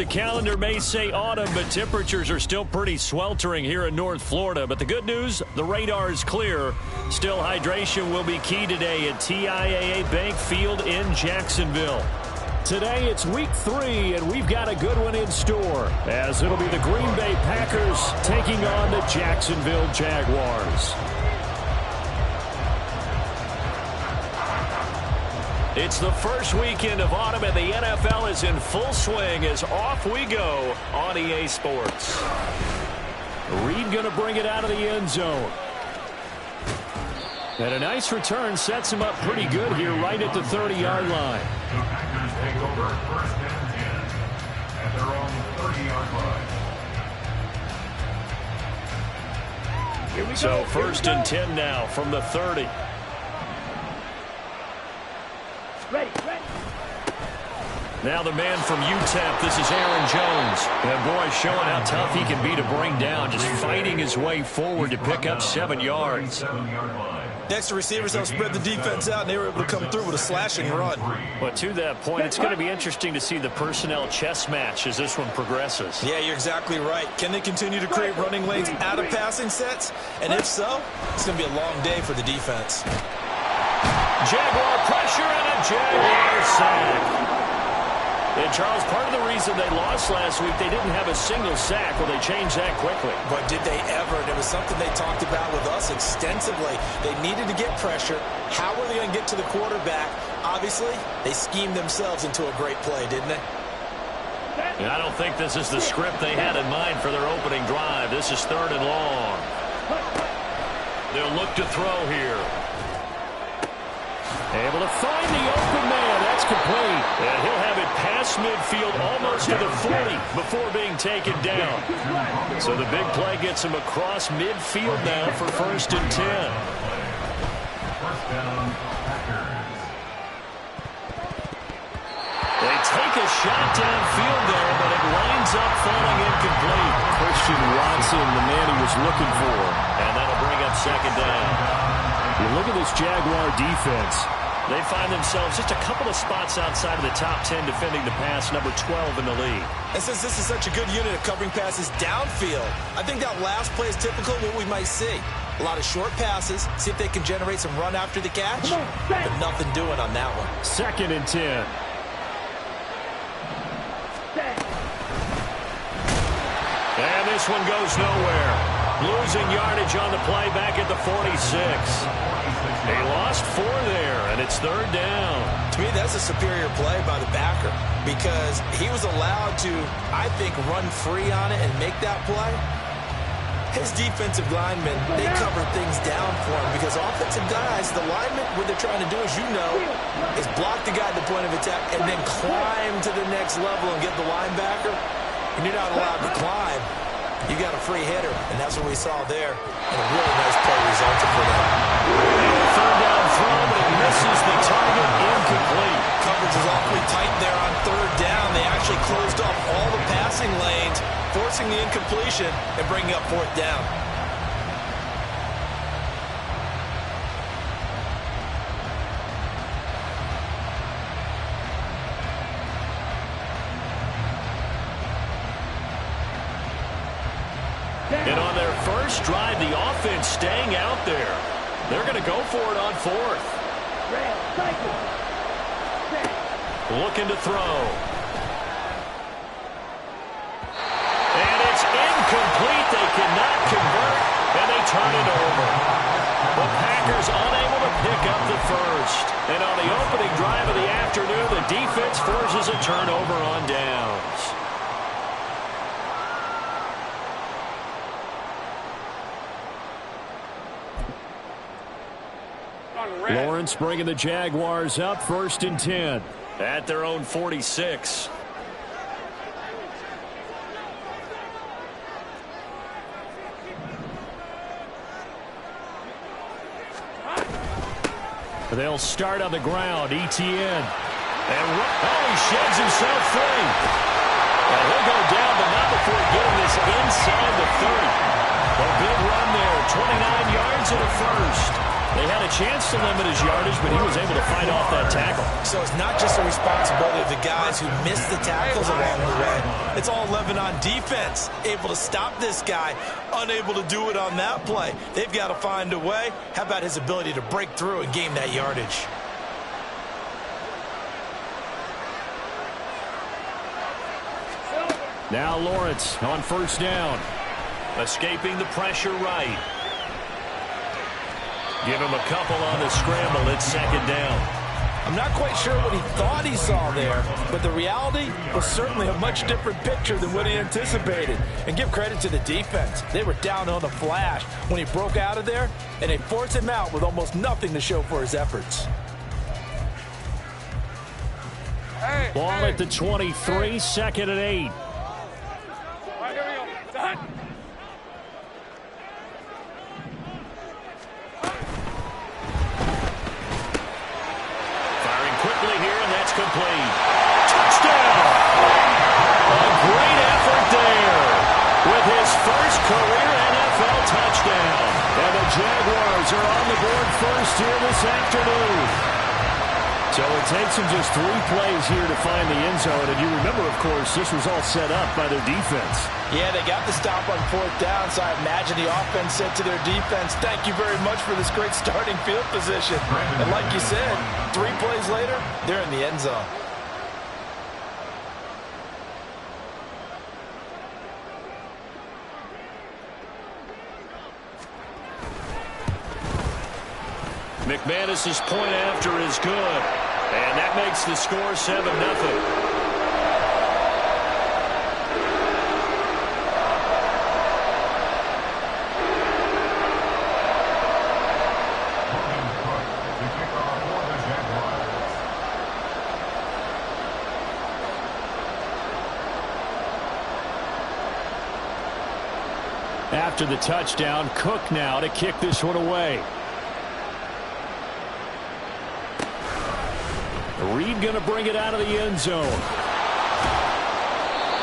The calendar may say autumn, but temperatures are still pretty sweltering here in North Florida. But the good news, the radar is clear. Still, hydration will be key today at TIAA Bank Field in Jacksonville. Today it's week 3, and we've got a good one in store, as it'll be the Green Bay Packers taking on the Jacksonville Jaguars. It's the first weekend of autumn, and the NFL is in full swing as off we go on EA Sports. Reed going to bring it out of the end zone. And a nice return sets him up pretty good here right at the 30-yard line. The Packers take over first and 10 at their own 30-yard line. Here we go. So first and 10 now from the 30. Ready. Now the man from UTEP, this is Aaron Jones. And boy, showing how tough he can be to bring down, just fighting his way forward to pick up 7 yards. Next, the receivers have spread the defense out, and they were able to come through with a slashing run. But to that point, it's going to be interesting to see the personnel chess match as this one progresses. Yeah, you're exactly right. Can they continue to create running lanes out of passing sets? And if so, it's going to be a long day for the defense. Jaguar pressure and a Jaguar sack. And, Charles, part of the reason they lost last week, they didn't have a single sack. Well, they changed that quickly. But did they ever? And it was something they talked about with us extensively. They needed to get pressure. How were they going to get to the quarterback? Obviously, they schemed themselves into a great play, didn't they? And I don't think this is the script they had in mind for their opening drive. This is 3rd and long. They'll look to throw here. Able to find the open man. That's complete. And he'll have it past midfield almost to the 40 before being taken down. So the big play gets him across midfield now for 1st and 10. First down, Packers. They take a shot downfield there, but it winds up falling incomplete. Christian Watson, the man he was looking for. And that'll bring up 2nd down. You look at this Jaguar defense. They find themselves just a couple of spots outside of the top 10 defending the pass, number 12 in the league. And since this is such a good unit of covering passes downfield, I think that last play is typical of what we might see. A lot of short passes, see if they can generate some run after the catch, but nothing doing on that one. 2nd and 10. And this one goes nowhere. Losing yardage on the play back at the 46. They lost 4 there, and it's 3rd down. To me, that's a superior play by the backer because he was allowed to, I think, run free on it and make that play. His defensive linemen, they cover things down for him because offensive guys, the linemen, what they're trying to do, as you know, is block the guy at the point of attack and then climb to the next level and get the linebacker. And you're not allowed to climb. You got a free hitter, and that's what we saw there. And a really nice play resulted for them. 3rd down throw, but it misses the target, incomplete. Coverage is awfully tight there on 3rd down. They actually closed off all the passing lanes, forcing the incompletion and bringing up 4th down. And on their first drive, the offense staying out there. They're going to go for it on 4th. Looking to throw. And it's incomplete. They cannot convert, and they turn it over. The Packers unable to pick up the first. And on the opening drive of the afternoon, the defense forces a turnover on downs. Lawrence bringing the Jaguars up 1st and 10 at their own 46. They'll start on the ground. Etienne. And he sheds himself free. And he'll go down, but not before getting this inside the 30. A big run there, 29 yards and a first. They had a chance to limit his yardage, but he was able to fight off that tackle. So it's not just the responsibility of the guys who missed the tackles along the way. It's all 11 on defense. Able to stop this guy. Unable to do it on that play. They've got to find a way. How about his ability to break through and gain that yardage? Now Lawrence on first down. Escaping the pressure right. Give him a couple on the scramble. It's second down. I'm not quite sure what he thought he saw there, but the reality was certainly a much different picture than what he anticipated. And give credit to the defense. They were down on the flash when he broke out of there, and they forced him out with almost nothing to show for his efforts. Ball at the 23, second and 8. Complete. Touchdown! A great effort there with his first career NFL touchdown. And the Jaguars are on the board first here this afternoon. So it takes them just 3 plays here to find the end zone. And you remember, of course, this was all set up by their defense. Yeah, they got the stop on 4th down, so I imagine the offense said to their defense, thank you very much for this great starting field position. And like you said, 3 plays later, they're in the end zone. McManus's point after is good, and that makes the score 7-0. After the touchdown, Cook now to kick this one away. Reed going to bring it out of the end zone.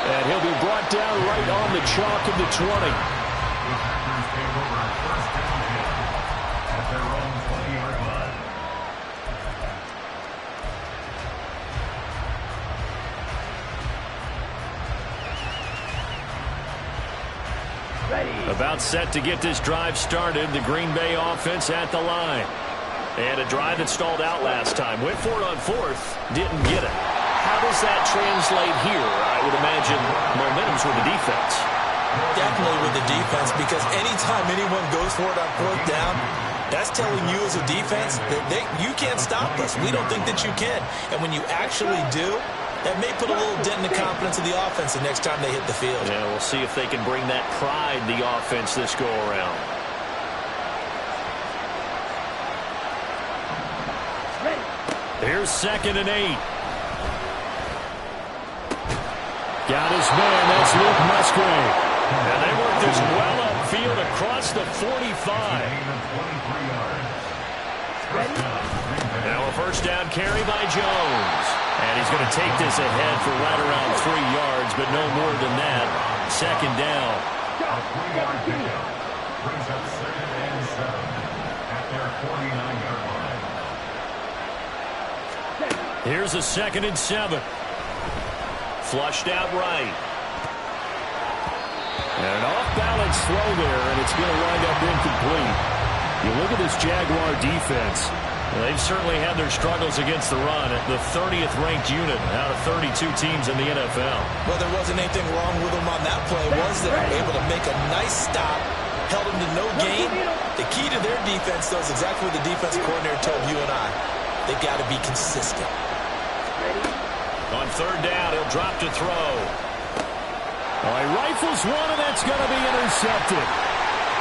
And he'll be brought down right on the chalk of the 20. About set to get this drive started. The Green Bay offense at the line. And a drive that stalled out last time. Went for it on 4th. Didn't get it. How does that translate here? I would imagine momentum's with the defense. Definitely with the defense, because anytime anyone goes for it on 4th down, that's telling you as a defense that you can't stop us. We don't think that you can. And when you actually do, that may put a little dent in the confidence of the offense the next time they hit the field. Yeah, we'll see if they can bring that pride, the offense, this go around. Here's second and 8. Got his man. That's Luke Musgrave. And they work this well upfield across the 45. Now a first down carry by Jones. And he's going to take this ahead for right around 3 yards, but no more than that. Second down. A 3-yard pickup brings up 2nd and 7 at their 49-yard line. Here's a 2nd and 7. Flushed out right. And an off-balance throw there, and it's going to wind up incomplete. You look at this Jaguar defense. Well, they've certainly had their struggles against the run. The 30th ranked unit out of 32 teams in the NFL. Well, there wasn't anything wrong with them on that play, was there? Able to make a nice stop, held them to no gain. The key to their defense, though, is exactly what the defensive coordinator told you and I. They got to be consistent. On 3rd down, he'll drop to throw. He rifles one, and that's going to be intercepted.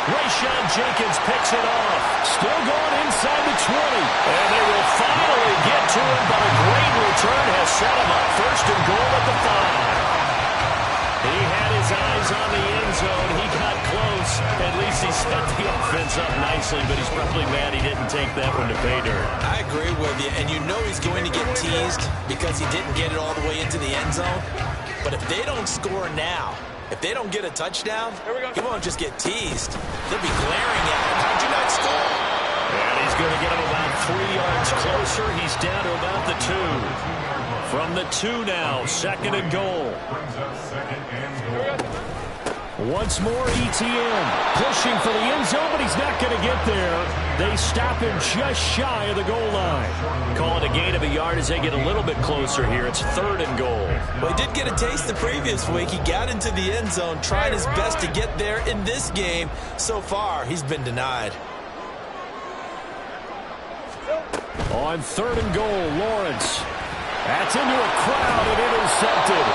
Rayshawn Jenkins picks it off. Still going inside the 20. And they will finally get to him, but a great return has set him up. 1st and goal at the 5. He had his eyes on the end zone. He got close. At least he set the offense up nicely, but he's probably mad he didn't take that one to pay dirt. I agree with you, and you know he's going to get teased because he didn't get it all the way into the end zone. But if they don't score now, if they don't get a touchdown, he won't just get teased. They'll be glaring at him. How'd you not score? And he's going to get him about 3 yards closer. He's down to about the 2. From the 2 now, 2nd and goal. Brings up 2nd Once more, ETN pushing for the end zone, but he's not going to get there. They stop him just shy of the goal line. Call it a gain of a yard as they get a little bit closer here. It's 3rd and goal. Well, he did get a taste the previous week. He got into the end zone, trying his best to get there in this game. So far, he's been denied. On 3rd and goal, Lawrence. That's into a crowd and intercepted.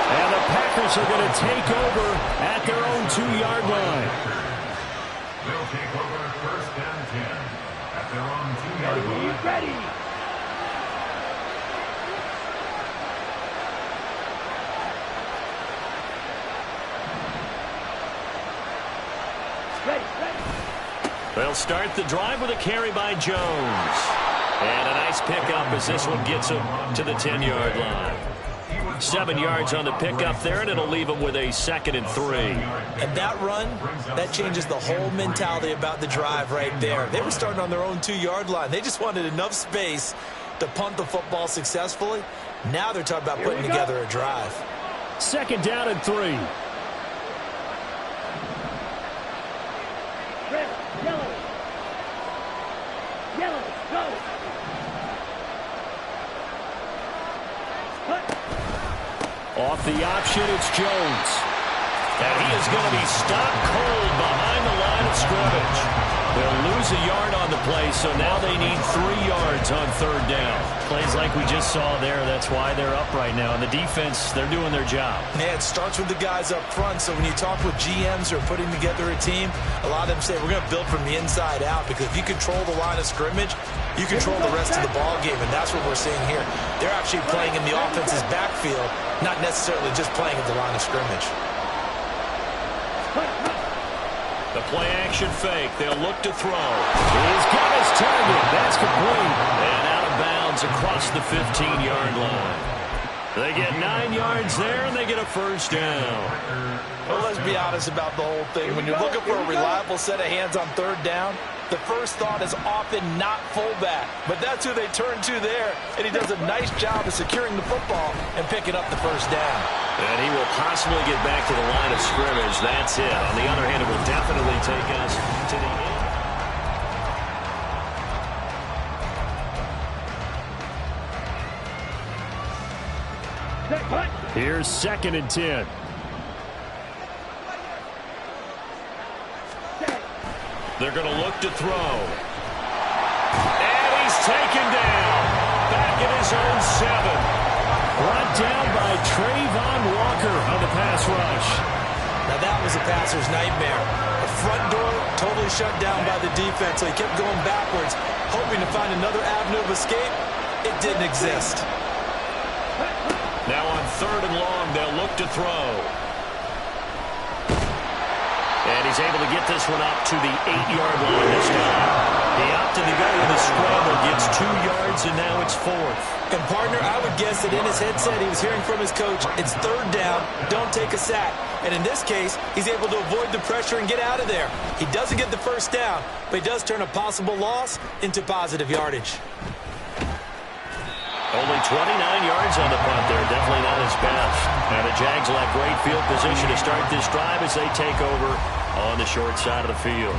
And the Packers are going to take over at their own 2-yard line. They'll take over 1st and 10 at their own 2-yard line. Ready. They'll start the drive with a carry by Jones. And a nice pickup as this one gets him to the 10-yard line. 7 yards on the pickup there, and it'll leave them with a 2nd and 3. And that run, that changes the whole mentality about the drive right there. They were starting on their own 2-yard line. They just wanted enough space to punt the football successfully. Now they're talking about putting together a drive. 2nd down and 3. Red, yellow. Yellow, go. Off the option, it's Jones. And he is going to be stopped cold behind the line of scrimmage. They'll lose a yard on the play, so now they need 3 yards on 3rd down. Plays like we just saw there, that's why they're up right now. And the defense, they're doing their job. Yeah, it starts with the guys up front, so when you talk with GMs who are putting together a team, a lot of them say we're going to build from the inside out, because if you control the line of scrimmage, you control the rest of the ball game, and that's what we're seeing here. They're actually playing in the offense's backfield, not necessarily just playing at the line of scrimmage. The play-action fake. They'll look to throw. He's got his target. That's complete. And out of bounds across the 15-yard line. They get 9 yards there, and they get a 1st down. Well, let's be honest about the whole thing. When you're looking for a reliable set of hands on 3rd down, the first thought is often not fullback. But that's who they turn to there, and he does a nice job of securing the football and picking up the 1st down. And he will possibly get back to the line of scrimmage. That's it. On the other hand, it will definitely take us to the end. Here's 2nd and 10. They're going to look to throw. And he's taken down. Back at his own 7. Brought down by Trayvon Walker on the pass rush. Now that was a passer's nightmare. The front door totally shut down by the defense, so he kept going backwards, hoping to find another avenue of escape. It didn't exist. Now on 3rd and long, they'll look to throw. And he's able to get this one up to the 8-yard line this time. He opted to go with a scramble, gets 2 yards, and now it's 4th. And, partner, I would guess that in his headset he was hearing from his coach, it's 3rd down, don't take a sack. And in this case, he's able to avoid the pressure and get out of there. He doesn't get the 1st down, but he does turn a possible loss into positive yardage. Only 29 yards on the punt there. Definitely not his best. And the Jags will have great field position to start this drive as they take over on the short side of the field.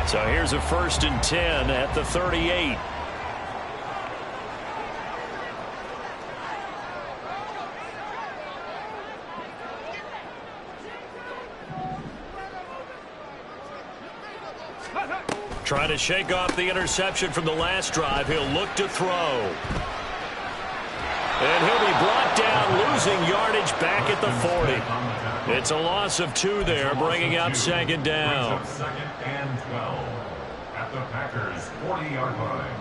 So here's a 1st and 10 at the 38. Trying to shake off the interception from the last drive. He'll look to throw. And he'll be brought down, losing yardage back at the 40. It's a loss of 2 there, bringing up 2nd down. 2nd and 12 at the Packers' 40-yard line.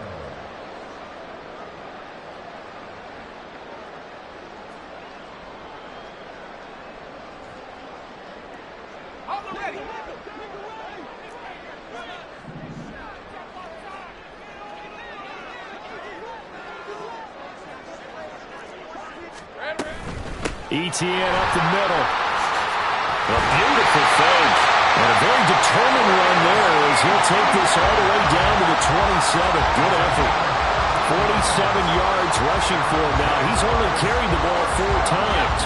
ETN up the middle. A beautiful fake. And a very determined run there as he'll take this all the way down to the 27. Good effort. 47 yards rushing for him now. He's only carried the ball 4 times.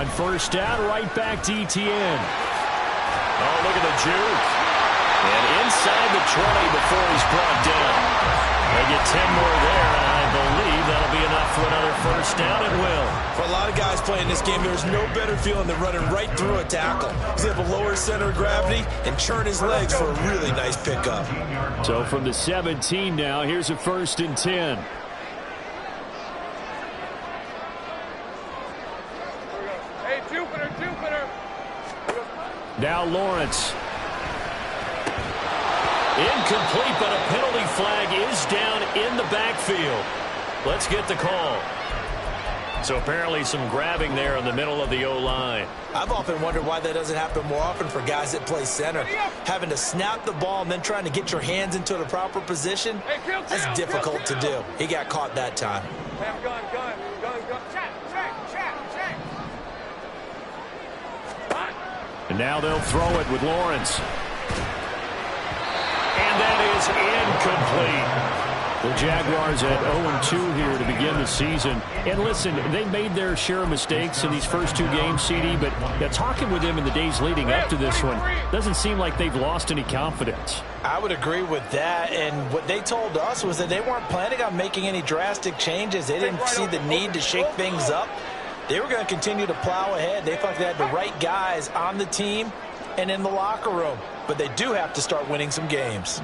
On first down, right back to ETN. Oh, look at the juke. And inside the 20 before he's brought down. They get 10 more there, and I believe that'll be enough for another first down and will. For a lot of guys playing this game, there's no better feeling than running right through a tackle. He's able to lower his center of gravity and churn his legs for a really nice pickup. So from the 17 now, here's a 1st and 10. Hey, Jupiter. Now Lawrence. Incomplete, but a penalty flag is down in the backfield. Let's get the call. So apparently some grabbing there in the middle of the O-line. I've often wondered why that doesn't happen more often for guys that play center. Having to snap the ball and then trying to get your hands into the proper position, that's difficult to do. He got caught that time. Gun. Check. And now they'll throw it with Lawrence. And that is incomplete. The Jaguars at 0-2 here to begin the season. And listen, they made their share of mistakes in these first 2 games, CD, but talking with them in the days leading up to this one, doesn't seem like they've lost any confidence. I would agree with that, and what they told us was that they weren't planning on making any drastic changes. They didn't see the need to shake things up. They were going to continue to plow ahead. They felt they had the right guys on the team and in the locker room, but they do have to start winning some games.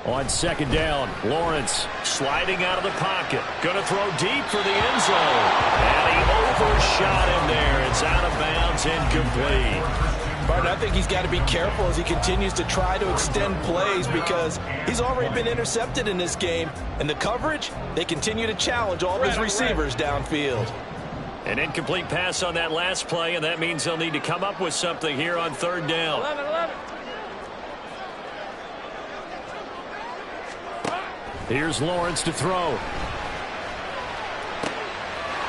On second down, Lawrence sliding out of the pocket. Going to throw deep for the end zone. And he overshot him there. It's out of bounds, incomplete. But I think he's got to be careful as he continues to try to extend plays because he's already been intercepted in this game. And the coverage, they continue to challenge all of his receivers downfield. An incomplete pass on that last play, and that means they'll need to come up with something here on third down. 11. Here's Lawrence to throw.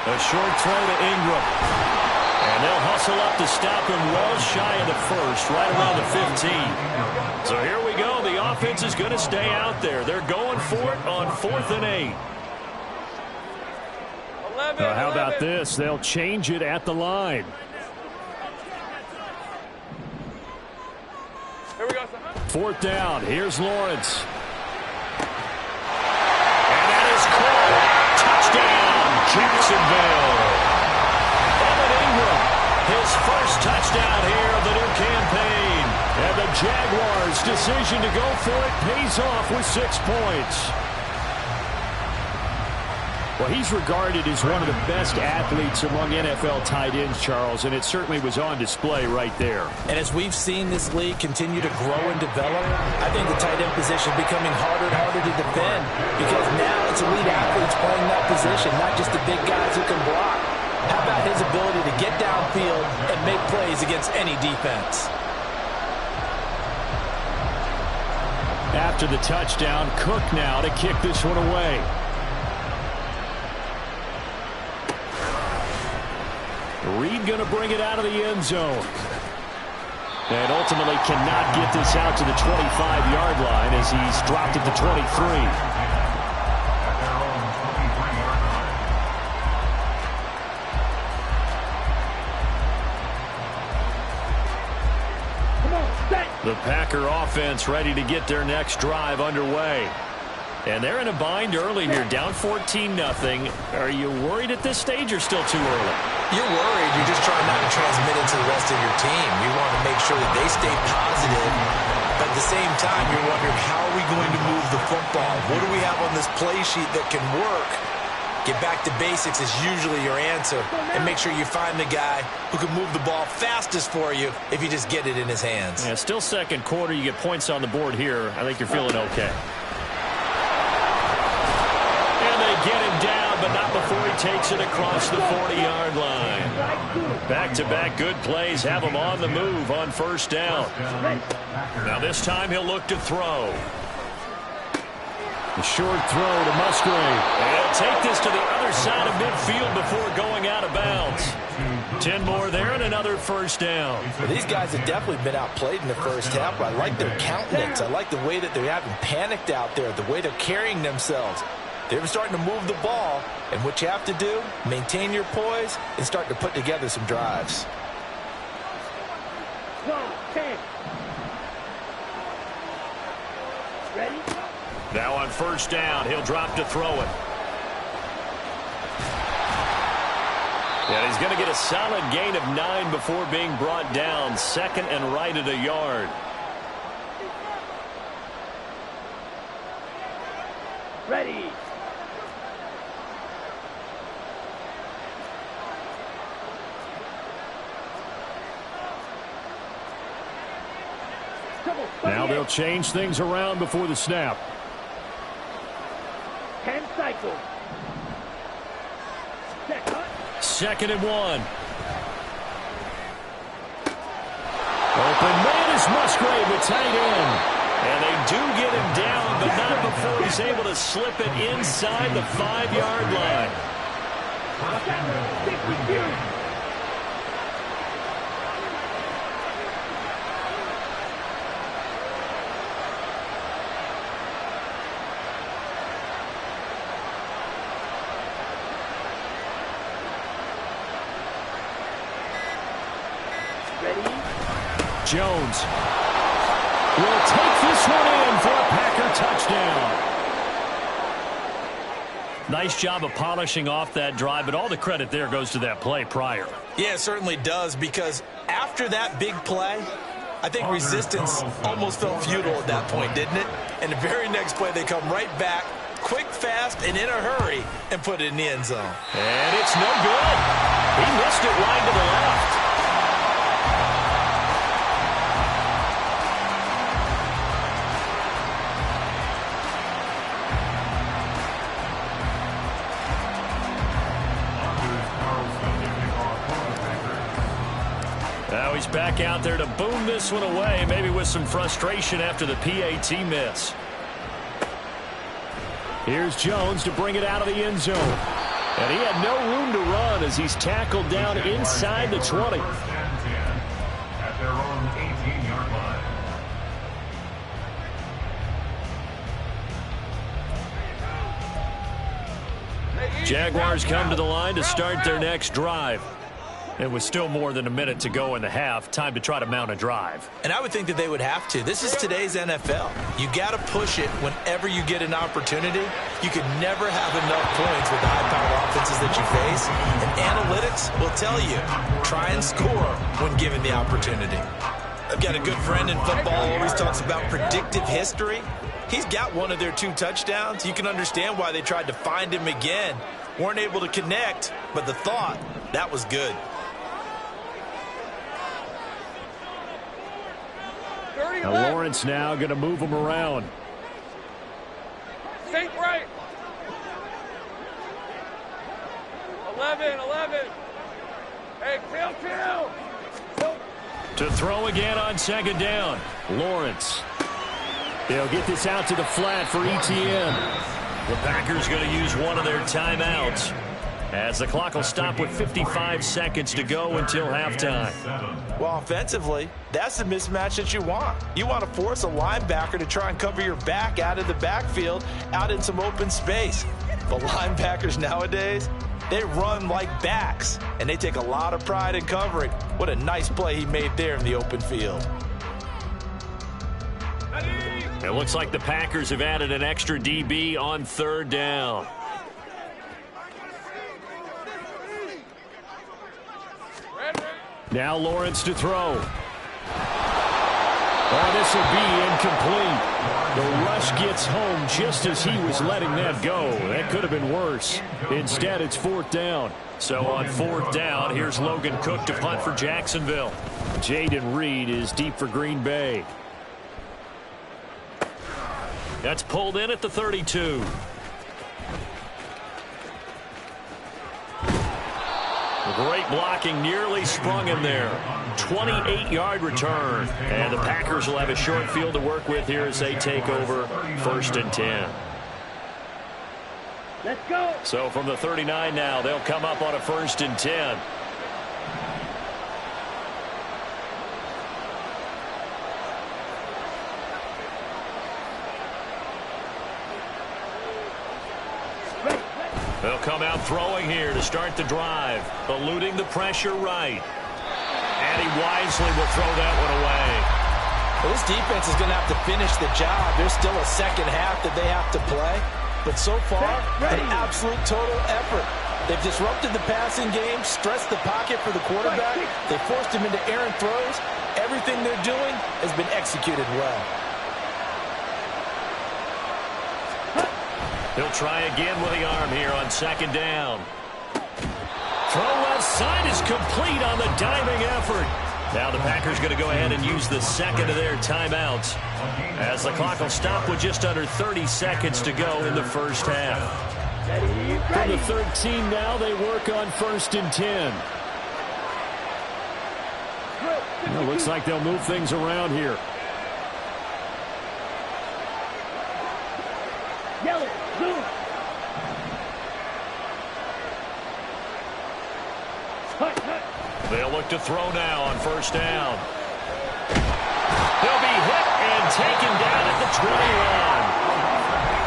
A short throw to Ingram. And they'll hustle up to stop him well shy of the first, right around the 15. So here we go. The offense is going to stay out there. They're going for it on 4th and 8. How about this? They'll change it at the line. Here we go. 4th down. Here's Lawrence. Touchdown, Jacksonville. Evan Ingram, his first touchdown here of the new campaign. And the Jaguars' decision to go for it pays off with 6 points. Well, he's regarded as one of the best athletes among NFL tight ends, Charles, and it certainly was on display right there. And as we've seen this league continue to grow and develop, I think the tight end position is becoming harder and harder to defend because now it's elite athletes playing that position, not just the big guys who can block. How about his ability to get downfield and make plays against any defense? After the touchdown, Cook now to kick this one away. Reed going to bring it out of the end zone. And ultimately cannot get this out to the 25-yard line as he's dropped it to 23. The Packer offense ready to get their next drive underway. And they're in a bind early here, down 14-0. Are you worried at this stage or still too early? You're worried. You're just trying not to transmit it to the rest of your team. You want to make sure that they stay positive. But at the same time, you're wondering, how are we going to move the football? What do we have on this play sheet that can work? Get back to basics is usually your answer. And make sure you find the guy who can move the ball fastest for you if you just get it in his hands. Yeah, still second quarter. You get points on the board here. I think you're feeling okay. Get him down, but not before he takes it across the 40-yard line. Back-to-back good plays have him on the move on first down. Now this time he'll look to throw. The short throw to Musgrave. And he'll take this to the other side of midfield before going out of bounds. 10 more there and another first down. Well, these guys have definitely been outplayed in the first half, but I like their countenance. I like the way that they haven't panicked out there, the way they're carrying themselves. They're starting to move the ball, and what you have to do, maintain your poise and start to put together some drives. 10. Ready? Now on first down, he'll drop to throw it. And he's going to get a solid gain of 9 before being brought down. Second and right at a yard. Ready. Now they'll change things around before the snap. 10 cycles. Second and 1. Open man is Musgrave, the tight end. And they do get him down, but not before he's able to slip it inside the 5-yard line. Jones will take this one in for a Packer touchdown. Nice job of polishing off that drive, but all the credit there goes to that play prior. Yeah, it certainly does, because after that big play, I think resistance almost felt futile at that point, didn't it? And the very next play, they come right back, quick, fast, and in a hurry, and put it in the end zone. And it's no good. He missed it wide to the left. Now he's back out there to boom this one away, maybe with some frustration after the PAT miss. Here's Jones to bring it out of the end zone. And he had no room to run as he's tackled down inside the 20. First and 10 at their own 18-yard line. Jaguars come to the line to start their next drive. It was still more than a minute to go in the half. Time to try to mount a drive. And I would think that they would have to. This is today's NFL. You got to push it whenever you get an opportunity. You can never have enough points with the high-powered offenses that you face. And analytics will tell you, try and score when given the opportunity. I've got a good friend in football who always talks about predictive history. He's got one of their 2 touchdowns. You can understand why they tried to find him again. Weren't able to connect, but the thought, that was good. Now Lawrence now going to move him around. Sink right. 11. Hey, chill. To throw again on second down. Lawrence. They'll get this out to the flat for ETN. The Packers going to use one of their timeouts, as the clock will stop with 55 seconds to go until halftime. Well, offensively, that's the mismatch that you want. You want to force a linebacker to try and cover your back out of the backfield, out in some open space. But linebackers nowadays, they run like backs, and they take a lot of pride in covering. What a nice play he made there in the open field. It looks like the Packers have added an extra DB on third down. Now Lawrence to throw. Oh, this will be incomplete. The rush gets home just as he was letting that go. That could have been worse. Instead, it's fourth down. So on fourth down, here's Logan Cook to punt for Jacksonville. Jaden Reed is deep for Green Bay. That's pulled in at the 32. Great blocking, nearly sprung him there. 28-yard return. And the Packers will have a short field to work with here as they take over first and 10. Let's go. So from the 39 now, they'll come up on a first and 10. They'll come out throwing here to start the drive, eluding the pressure right. And he wisely will throw that one away. Well, this defense is going to have to finish the job. There's still a second half that they have to play. But so far, an absolute total effort. They've disrupted the passing game, stressed the pocket for the quarterback. They forced him into errant throws. Everything they're doing has been executed well. He'll try again with the arm here on second down. Throw left side is complete on the diving effort. Now the Packers going to go ahead and use the second of their timeouts as the clock will stop with just under 30 seconds to go in the first half. From the 13 now, they work on 1st and 10. Well, looks like they'll move things around here. Yellow, blue. They'll look to throw now on 1st down. They'll be hit and taken down at the 20-line.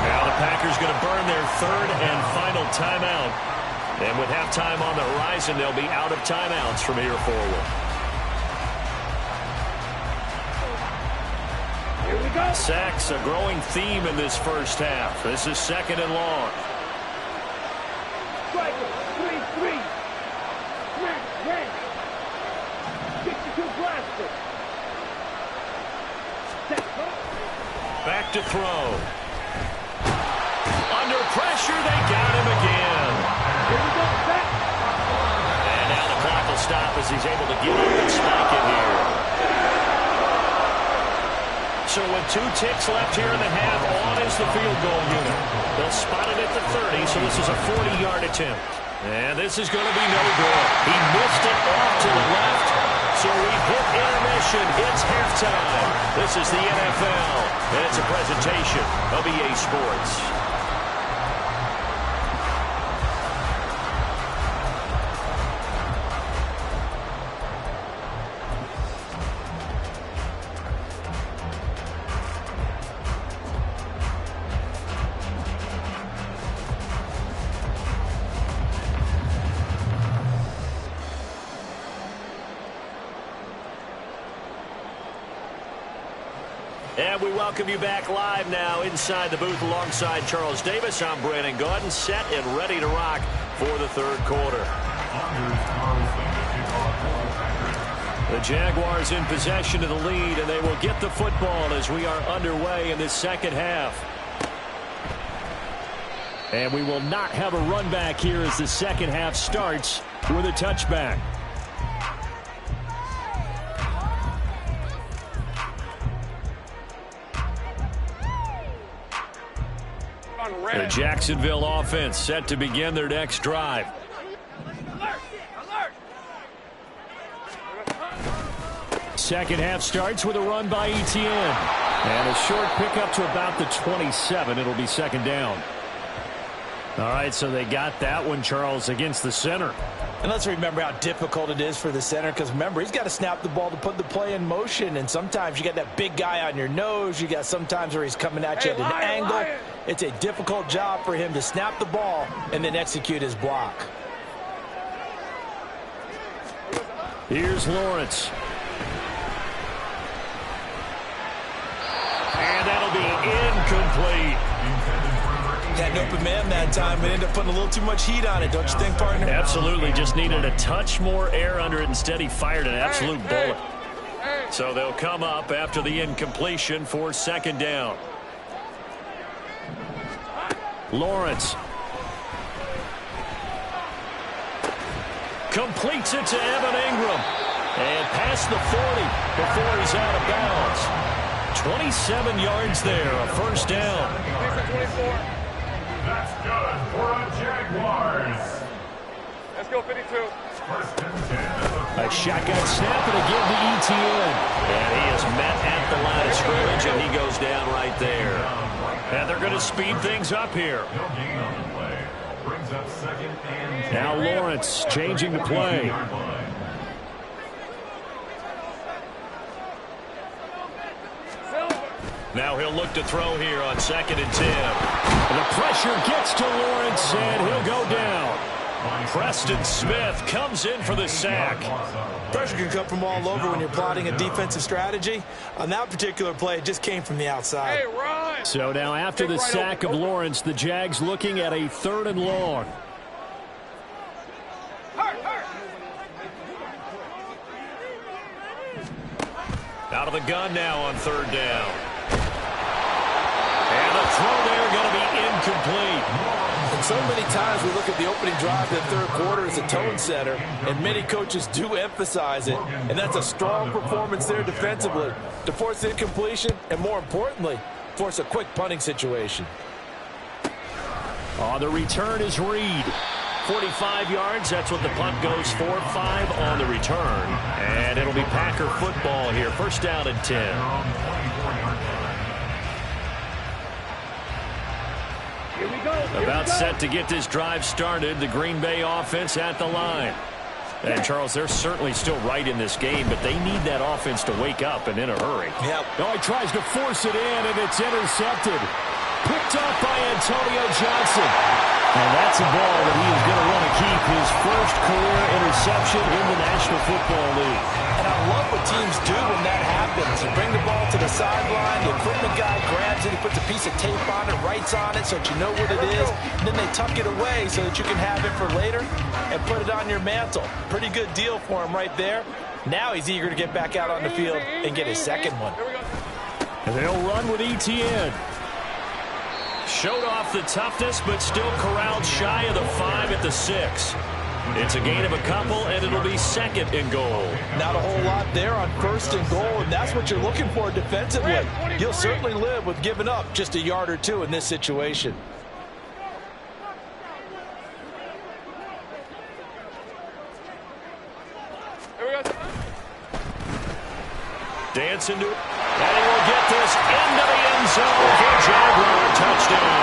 Now the Packers going to burn their 3rd and final timeout. And with halftime on the horizon, they'll be out of timeouts from here forward. Here we go. Sacks, a growing theme in this first half. This is 2nd and long. Striker, 3-3. Smash, red. 62 blaster. Set, Back to throw. Under pressure, they got him again. Here we go, set. And now the clock will stop as he's able to get up and spike it here. So with 2 ticks left here in the half, on is the field goal unit. They'll spot it at the 30, so this is a 40-yard attempt. And this is going to be no good. He missed it off to the left, so we hit intermission. It's halftime. This is the NFL, and it's a presentation of EA Sports. And we welcome you back live now inside the booth alongside Charles Davis. I'm Brandon Gaudin, set and ready to rock for the 3rd quarter. The Jaguars in possession of the lead, and they will get the football as we are underway in this second half. And we will not have a run back here as the second half starts with a touchback. The Jacksonville offense set to begin their next drive. Second half starts with a run by Etienne. And a short pickup to about the 27. It'll be 2nd down. All right, so they got that one, Charles, against the center. And let's remember how difficult it is for the center, because remember, he's got to snap the ball to put the play in motion, and sometimes you got that big guy on your nose. You got sometimes where he's coming at you at an angle. It's a difficult job for him to snap the ball and then execute his block. Here's Lawrence. And that'll be incomplete. Had an open man that time, but ended up putting a little too much heat on it, don't you think, partner? Absolutely. Just needed a touch more air under it. Instead, he fired an absolute bullet. So they'll come up after the incompletion for 2nd down. Lawrence. Completes it to Evan Ingram. And past the 40 before he's out of bounds. 27 yards there, a 1st down. That's good for a Jaguars. Let's go, 52. 1st and 10. A shotgun snap and again to Etienne. And he is met at the line of scrimmage, and he goes down right there. And they're going to speed things up here. No gain on the play. Brings up 2nd and 10. Now Lawrence changing the play. Now he'll look to throw here on 2nd and 10. And the pressure gets to Lawrence, and he'll go down. Preston Smith comes in for the sack. Pressure can come from all over when you're plotting a defensive strategy. On that particular play, it just came from the outside. Hey, run! So now after the sack of Lawrence, the Jags looking at a 3rd and long. Out of the gun now on 3rd down. And the throw there going to be incomplete. And so many times we look at the opening drive of the 3rd quarter as a tone setter, and many coaches do emphasize it. And that's a strong performance there defensively to force incompletion and, more importantly, force a quick punting situation. On the return is Reed. 45 yards, that's what the punt goes for. 5 on the return. And it'll be Packer football here. 1st down and 10. About set to get this drive started. The Green Bay offense at the line. And, Charles, they're certainly still right in this game, but they need that offense to wake up and in a hurry. Yep. Oh, he tries to force it in, and it's intercepted. Picked up by Antonio Johnson. And that's a ball that he is going to want to keep, his first career interception in the National Football League. And I love what teams do when that happens. You bring the ball to the sideline, the equipment guy grabs it, he puts a piece of tape on it, writes on it so that you know what it is, and then they tuck it away so that you can have it for later and put it on your mantle. Pretty good deal for him right there. Now he's eager to get back out on the field and get his 2nd one. And they'll run with ETN. Showed off the toughness, but still corralled shy of the 5 at the 6. It's a gain of a couple, and it'll be 2nd and goal. Not a whole lot there on 1st and goal, and that's what you're looking for defensively. You'll certainly live with giving up just a yard or 2 in this situation. Dancing to it, and he will get this into the end zone for Jaguar touchdown.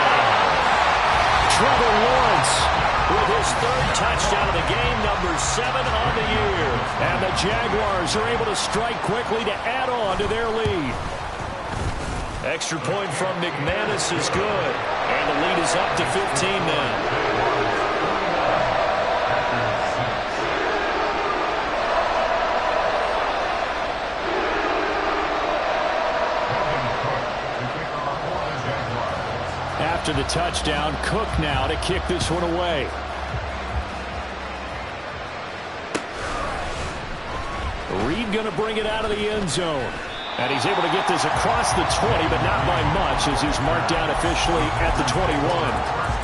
Trevor Lawrence with his 3rd touchdown of the game, number 7 on the year. And the Jaguars are able to strike quickly to add on to their lead. Extra point from McManus is good, and the lead is up to 15 now. After the touchdown, Cook now to kick this one away. Reed going to bring it out of the end zone. And he's able to get this across the 20, but not by much as he's marked down officially at the 21.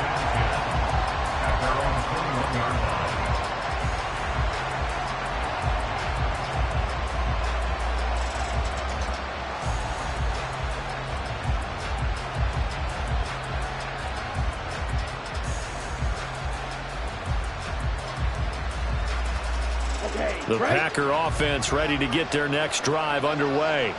The Packer offense ready to get their next drive underway.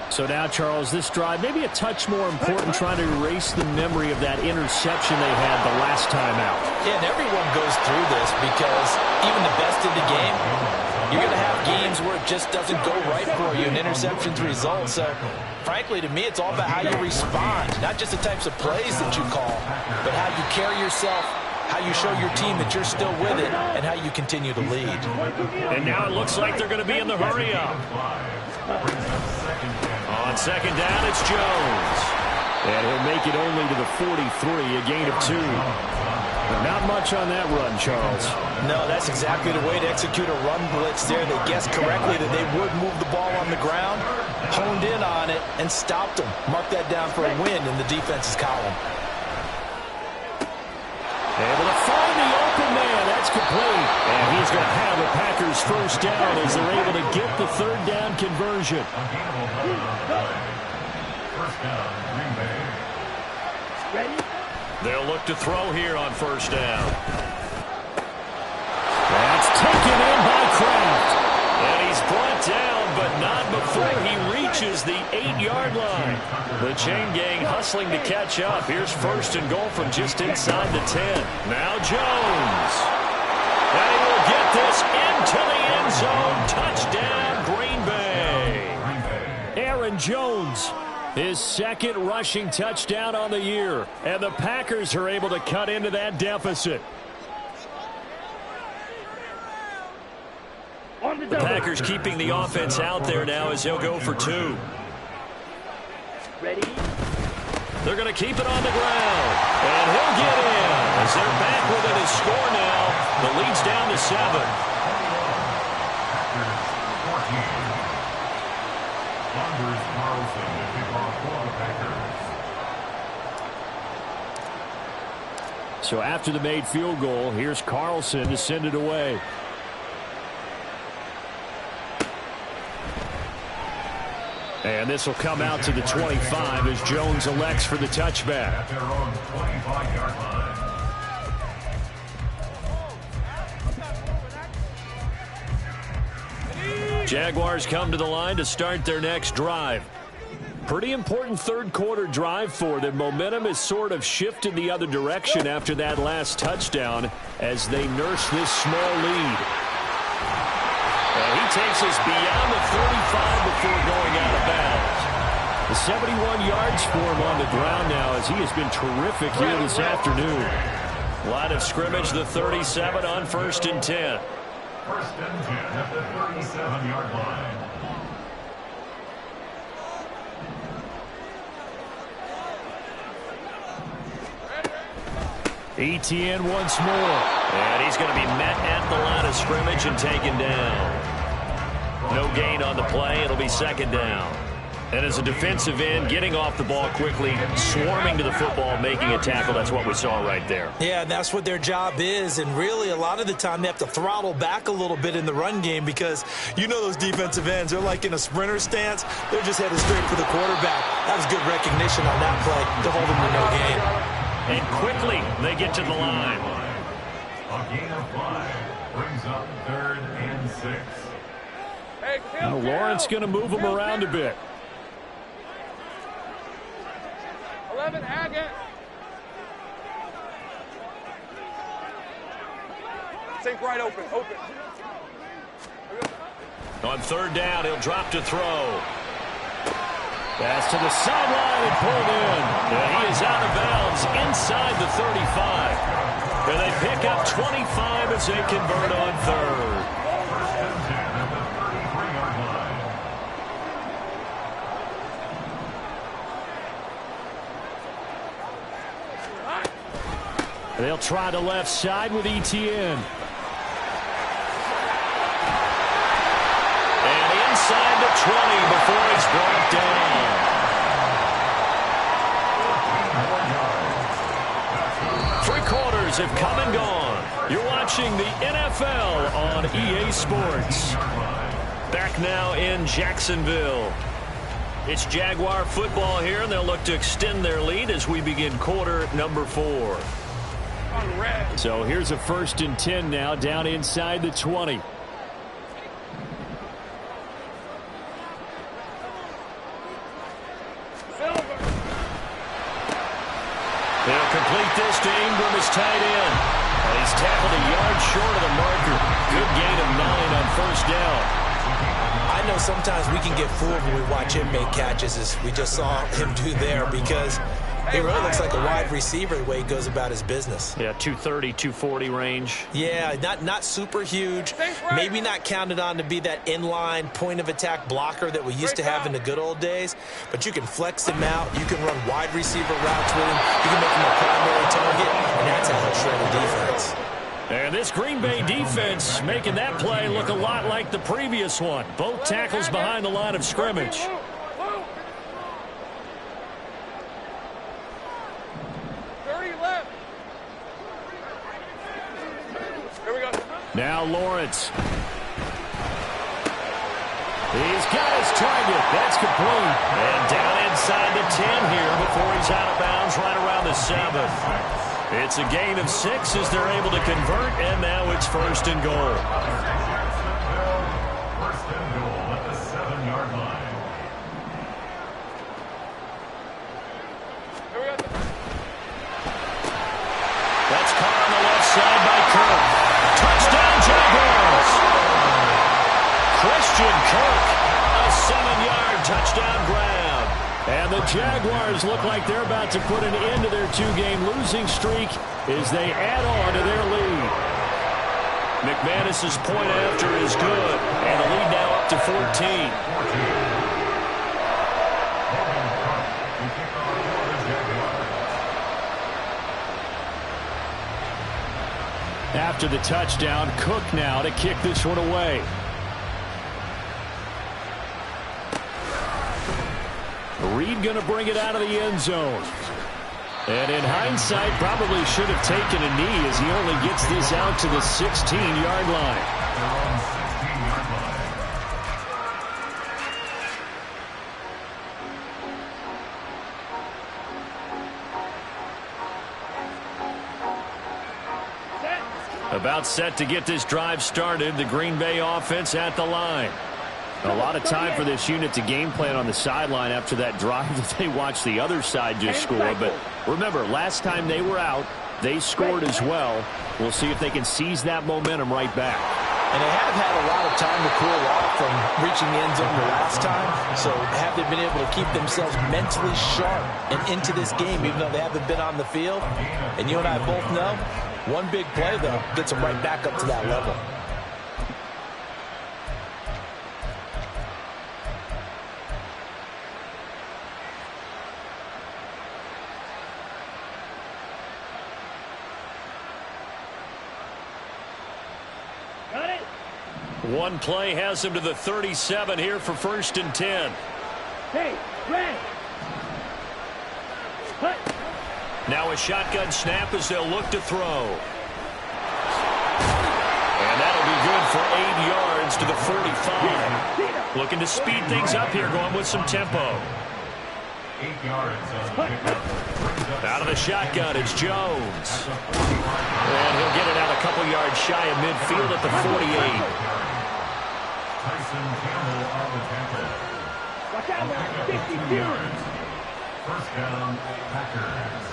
So now, Charles, this drive maybe a touch more important, trying to erase the memory of that interception they had the last time out. Yeah, and everyone goes through this because even the best in the game, you're going to have games where it just doesn't go right for you and interceptions result. So, frankly, to me, it's all about how you respond, not just the types of plays that you call, but how you carry yourself, how you show your team that you're still with it, and how you continue to lead. And now it looks like they're going to be in the hurry-up. On 2nd down, it's Jones. And he'll make it only to the 43, a gain of 2. But not much on that run, Charles. No, that's exactly the way to execute a run blitz there. They guessed correctly that they would move the ball on the ground, honed in on it, and stopped them. Mark that down for a win in the defense's column. Able to find the open man. That's complete. And he's going to have the Packers' 1st down as they're able to get the 3rd down conversion. 1st down, Green Bay. Ready? They'll look to throw here on 1st down. That's taken in by Kraft. And he's brought down, but not before he reaches the 8-yard line. The chain gang hustling to catch up. Here's 1st and goal from just inside the 10. Now Jones. And he will get this into the end zone. Touchdown, Green Bay. Aaron Jones His second rushing touchdown on the year. And the Packers are able to cut into that deficit. The Packers keeping the offense out there now as he'll go for 2. Ready? They're going to keep it on the ground. And he'll get in as they're back within his score now. The lead's down to 7. Anders Carlson to kick off for the Packers. So after the made field goal, here's Carlson to send it away. And this will come out to the 25 as Jones elects for the touchback. At their own 25-yard line. Jaguars come to the line to start their next drive. Pretty important third quarter drive for them. Momentum has sort of shifted the other direction after that last touchdown as they nurse this small lead. And he takes us beyond the 35 before going out of bounds. The 71 yards for him on the ground now as he has been terrific here this afternoon. Line of scrimmage, the 37 on 1st and 10. 1st and 10 at the 37-yard line. Etienne once more. And he's going to be met at the line of scrimmage and taken down. No gain on the play. It'll be 2nd down. And as a defensive end, getting off the ball quickly, swarming to the football, making a tackle, that's what we saw right there. Yeah, that's what their job is. And really, a lot of the time, they have to throttle back a little bit in the run game because you know those defensive ends, they're like in a sprinter stance. They're just headed straight for the quarterback. That was good recognition on that play to hold them to no gain. And quickly, they get to the line. A gain of 5 brings up 3rd and 6. Hey, Now Lawrence going to move him around a bit. 11, Haggett. Sink right open. On 3rd down, he'll drop to throw. Pass to the sideline and pulled in. And he is out of bounds inside the 35. And they pick up 25 as they convert on 3rd. 1st and 10 at the 33-yard line. They'll try the left side with Etienne. And inside the 20 before he's brought down. 3 quarters have come and gone. You're watching the NFL on EA Sports. Back now in Jacksonville. It's Jaguar football here, and they'll look to extend their lead as we begin quarter number 4. So here's a 1st and 10 now, down inside the 20. They'll complete this to Ingram as tight end. And he's tackled a yard short of the marker. Good gain of 9 on 1st down. I know sometimes we can get fooled when we watch him make catches, as we just saw him do there, because he really looks like a wide receiver the way he goes about his business. Yeah, 230, 240 range. Yeah, not super huge. Maybe not counted on to be that inline point-of-attack blocker that we used to have in the good old days. But you can flex him out. You can run wide receiver routes with him. You can make him a primary target, and that's a hell shred of defense. And this Green Bay defense making that play look a lot like the previous one. Both tackles behind the line of scrimmage. Now Lawrence. He's got his target. That's complete. And down inside the 10 here before he's out of bounds right around the 7. It's a gain of 6 as they're able to convert, and now it's 1st and goal. 1st and goal at the 7-yard line. That's caught on the left side by Kirk. Touchdown, Jaguars! Christian Kirk, a 7-yard touchdown grab. And the Jaguars look like they're about to put an end to their 2-game losing streak as they add on to their lead. McManus's point after is good, and the lead now up to 14. After the touchdown, Cook now to kick this one away. Reed going to bring it out of the end zone. And in hindsight, probably should have taken a knee as he only gets this out to the 16-yard line. About set to get this drive started. The Green Bay offense at the line. A lot of time for this unit to game plan on the sideline after that drive that they watched the other side just score. But remember, last time they were out, they scored as well. We'll see if they can seize that momentum right back. And they have had a lot of time to cool off from reaching the end zone the last time. So have they been able to keep themselves mentally sharp and into this game, even though they haven't been on the field? And you and I both know, one big play, though, gets them right back up to that level. Got it. One play has him to the 37 here for 1st and 10. Hey, Grant. Cut. Now a shotgun snap as they'll look to throw. And that'll be good for 8 yards to the 45. Looking to speed things up here, going with some tempo. 8 yards of pickup. Out of the shotgun, it's Jones. And he'll get it out a couple yards shy of midfield at the 48. Tyson Campbell on the tackle. Watch out, man. 52. yards. First down, Packers.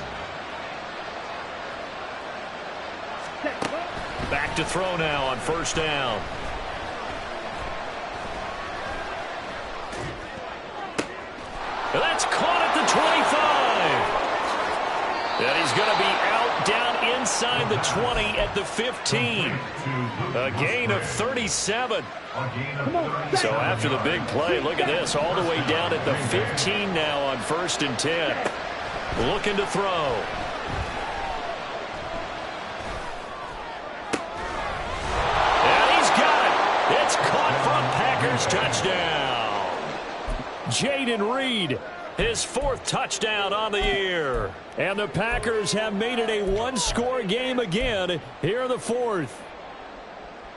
Back to throw now on 1st down. And that's caught at the 25. And he's going to be out down inside the 20 at the 15. A gain of 37. So after the big play, look at this, all the way down at the 15 now on 1st and 10. Looking to throw. It's caught for Packers touchdown. Jayden Reed, his 4th touchdown on the year. And the Packers have made it a 1-score game again here in the 4th.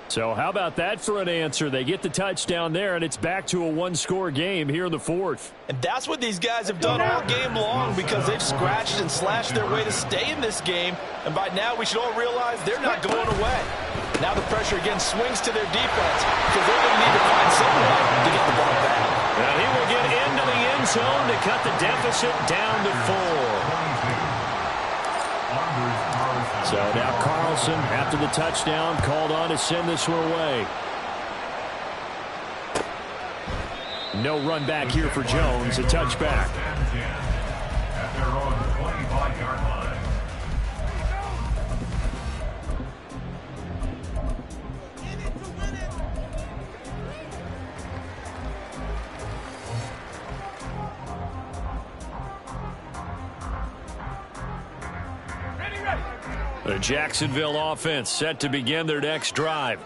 So how about that for an answer? They get the touchdown there, and it's back to a 1-score game here in the 4th. And that's what these guys have done all game long because they've scratched and slashed their way to stay in this game. And by now, we should all realize they're not going away. Now the pressure again swings to their defense because they're going to need to find some way to get the ball back. And he will get into the end zone to cut the deficit down to 4. So now Carlson, after the touchdown, called on to send this one away. No run back here for Jones, a touchback. At their own 25-yard line. The Jacksonville offense set to begin their next drive.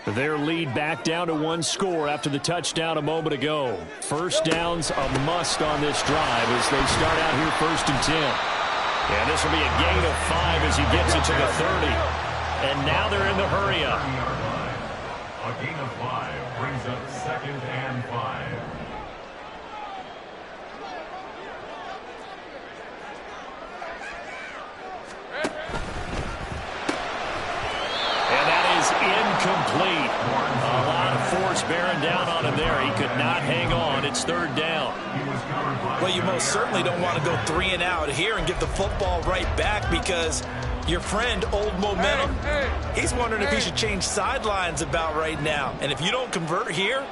Their lead back down to 1 score after the touchdown a moment ago. First down's a must on this drive as they start out here 1st and 10. And this will be a gain of 5 as he gets it to the 30. And now they're in the hurry up. A gain of 5 brings up 2nd and 5. Incomplete. A lot of force bearing down on him there. He could not hang on. It's 3rd down. Well, you most certainly don't want to go 3 and out here and get the football right back because your friend, Old Momentum, he's wondering if he should change sidelines about right now. And if you don't convert here,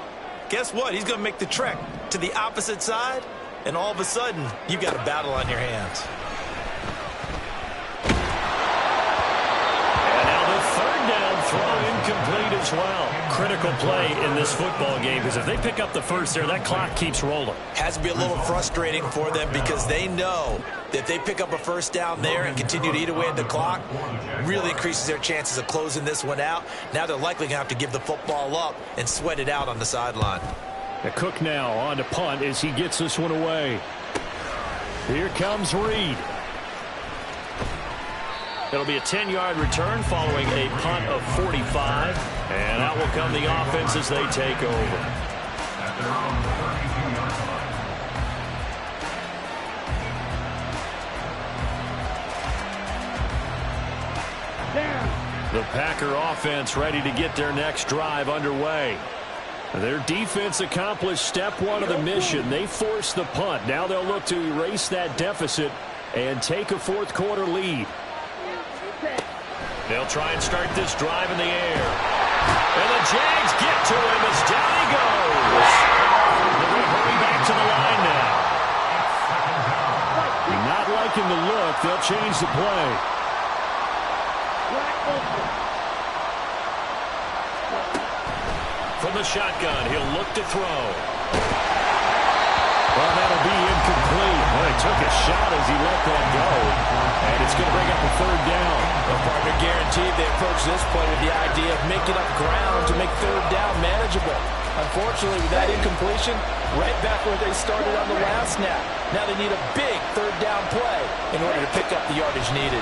guess what? He's going to make the trek to the opposite side and all of a sudden, you've got a battle on your hands. And now the third down throw incomplete as well. Critical play in this football game, because if they pick up the first there, that clock keeps rolling. Has to be a little frustrating for them because they know that if they pick up a first down there and continue to eat away at the clock, really increases their chances of closing this one out. Now they're likely going to have to give the football up and sweat it out on the sideline. Cook now on to punt as he gets this one away. Here comes Reed. It'll be a 10-yard return following a punt of 45. And out will come the offense as they take over. At their own 32-yard line. The Packer offense ready to get their next drive underway. Their defense accomplished step one of the mission. They forced the punt. Now they'll look to erase that deficit and take a fourth quarter lead. They'll try and start this drive in the air. And the Jags get to him as down he goes. They're going to hurry back to the line now. Not liking the look. They'll change the play. From the shotgun, he'll look to throw. Well, that'll be incomplete. Well, he took a shot as he let that go. And it's going to bring up a third down. The partner guaranteed they approach this play with the idea of making up ground to make third down manageable. Unfortunately, with that incompletion, right back where they started on the last snap. Now they need a big third down play in order to pick up the yardage needed.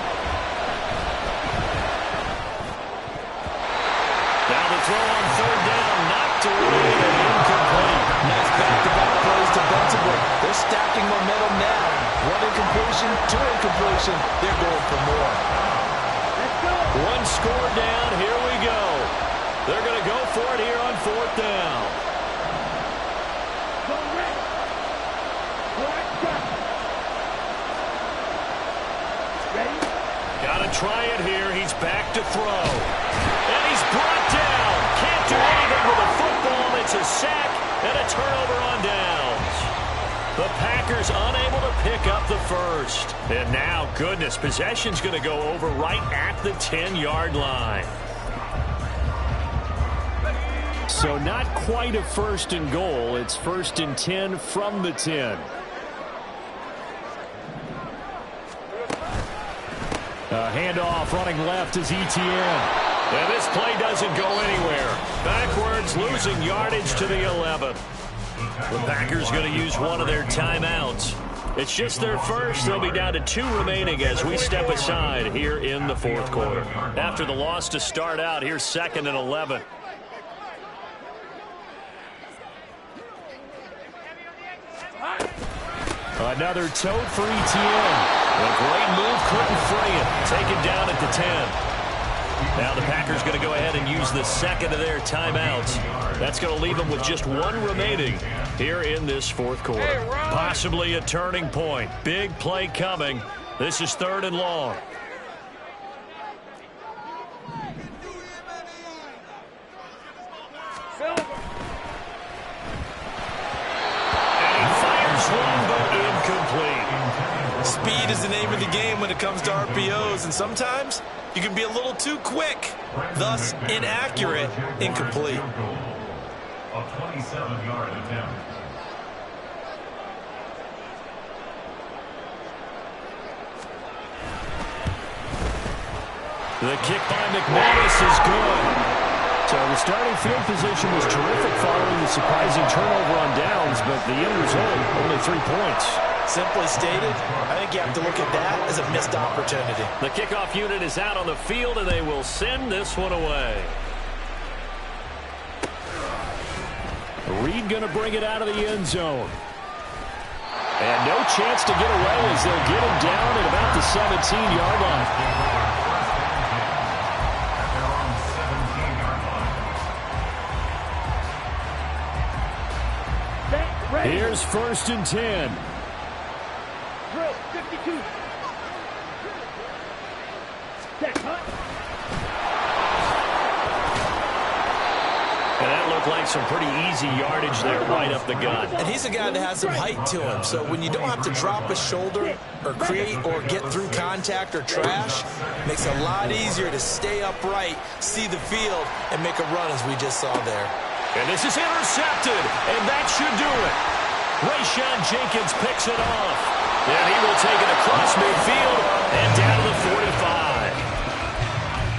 Now the throw on third down, knocked away and incomplete. Nice back-to-back plays defensively. They're stacking momentum now. One incompletion, two incompletion. They're going for more. One score down, here we go. They're going to go for it here on fourth down. Got to try it here. He's back to throw. And he's brought down. Can't do anything with a football. It's a sack and a turnover on downs. The Packers unable to pick up the first. And now, goodness, possession's going to go over right at the 10-yard line. So not quite a first and goal. It's first and 10 from the 10. Handoff running left is Etienne. And this play doesn't go anywhere. Backwards, losing yardage to the 11. The Packers going to use one of their timeouts. It's just their first. They'll be down to 2 remaining as we step aside here in the fourth quarter. After the loss to start out, here's 2nd and 11. Another tote for Etienne. A great move, couldn't fray it. Taken down at the 10. Now the Packers going to go ahead and use the second of their timeouts. That's going to leave them with just 1 remaining here in this fourth quarter. Possibly a turning point. Big play coming. This is 3rd and long. And he fires one, but incomplete. Speed is the name of the game when it comes to RPOs, and sometimes you can be a little too quick, thus inaccurate, incomplete. A 27-yard attempt. The kick by McManus is good. So the starting field position was terrific following the surprising turnover on downs, but the end result, only 3 points. Simply stated, I think you have to look at that as a missed opportunity. The kickoff unit is out on the field, and they will send this one away. Reed going to bring it out of the end zone. And no chance to get away as they'll get him down at about the 17-yard line. Here's 1st and 10. Drill, 52. Set, hunt. And that look like some pretty easy yardage there right up the gut. And he's a guy that has some height to him, so when you don't have to drop a shoulder or create or get through contact or trash, makes it a lot easier to stay upright, see the field, and make a run as we just saw there. And this is intercepted, and that should do it. Rayshawn Jenkins picks it off, and he will take it across midfield and down to the 45.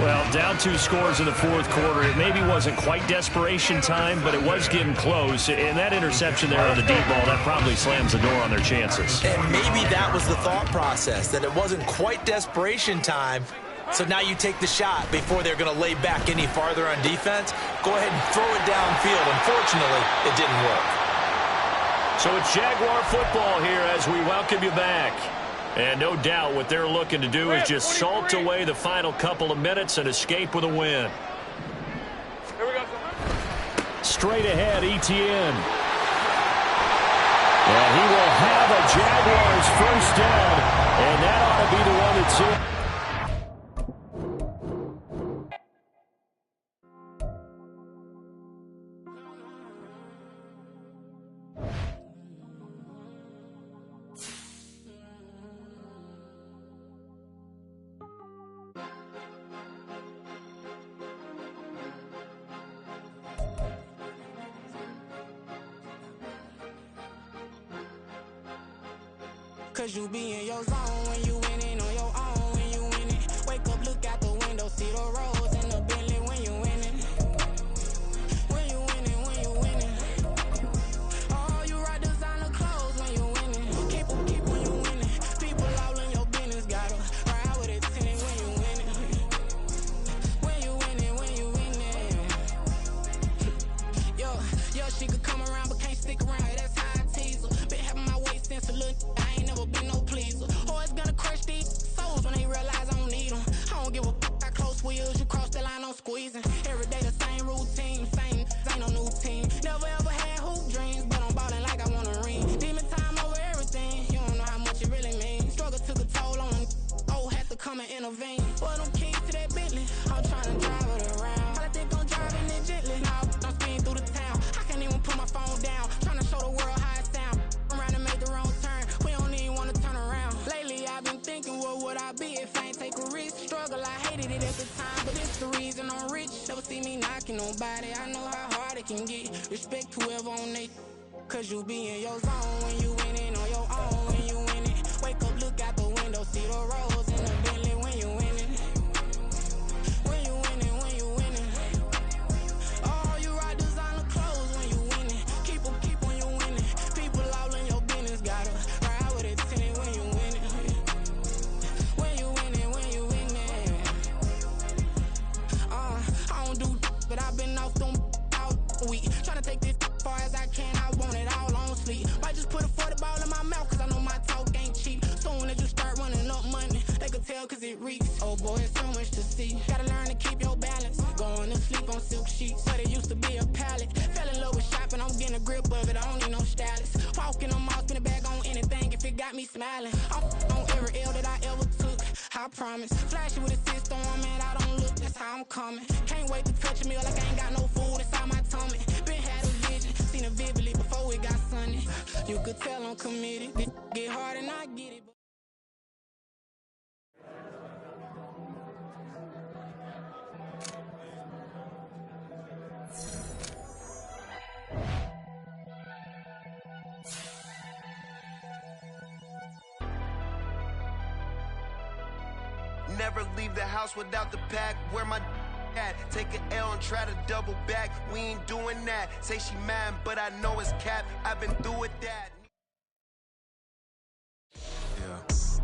Well, down 2 scores in the fourth quarter. It maybe wasn't quite desperation time, but it was getting close. And that interception there on the deep ball, that probably slams the door on their chances. And maybe that was the thought process, that it wasn't quite desperation time. So now you take the shot before they're going to lay back any farther on defense. Go ahead and throw it downfield. Unfortunately, it didn't work. So it's Jaguar football here as we welcome you back. And no doubt what they're looking to do is just salt away the final couple of minutes and escape with a win. Here we go. Straight ahead, Etienne. And he will have a Jaguars first down, and that ought to be the one that's in. Cause you be in your zone when you winning on your own when you winning. Wake up, look out the window, see the roads in the Bentley when you winning. When you winning, when you winning. Oh, you rock designer clothes when you winning. Keep when you winning. People all in your business, gotta ride with it tinted when you winning. When you winning, when you winning. Yo, she could come around but can't stick around. That's how I tease her. Been having my way since a little. Been no pleaser. Always gonna crush these souls when they realize I don't need them. I don't give a f***. Got close wheels, you cross the line, I'm squeezing. Every day the same routine, same, ain't no new team. Never ever had hoop dreams, but I'm ballin' like I want a ring. Demon time over everything, you don't know how much it really means. Struggle took a toll on them, had to come and intervene. Boy, them keys to that Bentley, I'm tryna drive it around. I think I'm driving it gently, now I'm speeding through the town. I can't even put my phone down, tryna show the world how it sound. Around and make the wrong turn, we don't even wanna turn around. Lately I've been thinking, what would I be if I ain't take a risk? Struggle, I hated it at the time, but it's the reason I'm rich. Never see me knocking nobody, I know how hard it can get. Respect whoever on they, cause you be in your zone when you winning on your own when you winning. Wake up, look out the window, see the roads in the Bentley when you winning. When you winning, when you winning. Oh, you rock designer clothes when you winning. Keep when you winning. People all in your business, gotta ride with it tinted when you winning. When you winning, when you winning. I don't do but I've been off them all week. Tryna take this far as I can, I want it all on sleep. Might just put a 40 ball in my mouth, cause I know my talk ain't cheap. Soon as you start running up money, they can tell cause it reeks. Oh boy, it's so much to see. Gotta learn to keep your balance. Going to sleep on silk sheets, but it used to be a pallet. Fell in love with shopping, I'm getting a grip of it, I don't need no stylist. Walking on mouth, spin a bag on anything if it got me smiling. I'm on every L that I ever took, I promise. Flashy with a system on, man, I don't look, that's how I'm coming. Can't wait to touch a meal like I ain't got no food inside my tummy. Been had a vision, seen it vividly before it got sunny. You could tell I'm committed, this get hard and I get it. Never leave the house without the pack. Where my at? Take an L and try to double back. We ain't doing that. Say she mad, but I know it's cap. I've been through with that.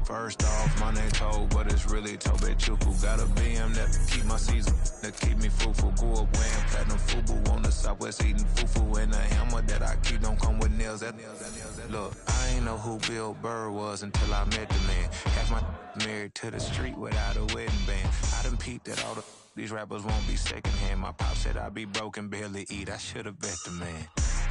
First off, my name Toad, but it's really Tobe Chuku. Got a BM that keep my season, that keep me fruitful. Grew up wearing platinum FUBU on the Southwest, eating fufu. And a hammer that I keep don't come with nails. Look, I ain't know who Bill Burr was until I met the man. Half my married to the street without a wedding band. I done peeped that all these rappers won't be secondhand. My pop said I'd be broken, barely eat. I should've bet the man.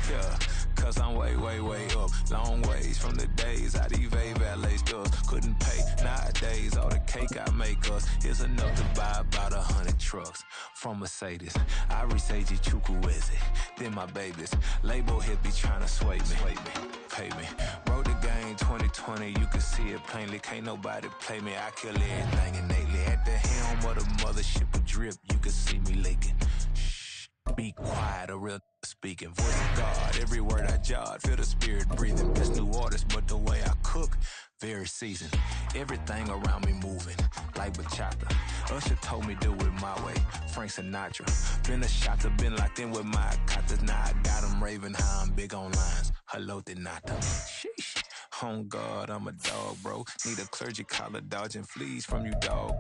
Yeah, cause I'm way, way, way up. Long ways from the days I these Valet stores couldn't pay. Nowadays, all the cake I make us is enough to buy about 100 trucks. From Mercedes, I Seiji Chukwueze, then my babies. Label hit be trying to sway me, pay me. Wrote the game 2020, you can see it plainly. Can't nobody play me, I kill everything innately. At the helm of the mothership of drip, you can see me leaking. Shh, be quiet, a real speaking. Voice of God, every word I jot, feel the spirit breathing. Best new artist, but the way I cook, very seasoned. Everything around me moving, like bachata. Usher told me do it my way, Frank Sinatra. Been a shotter, been locked in with my katas. Now I got them raving how I'm big on lines. Hello, Denata. Sheesh. On God, I'm a dog, bro. Need a clergy collar, dodging fleas from you, dog.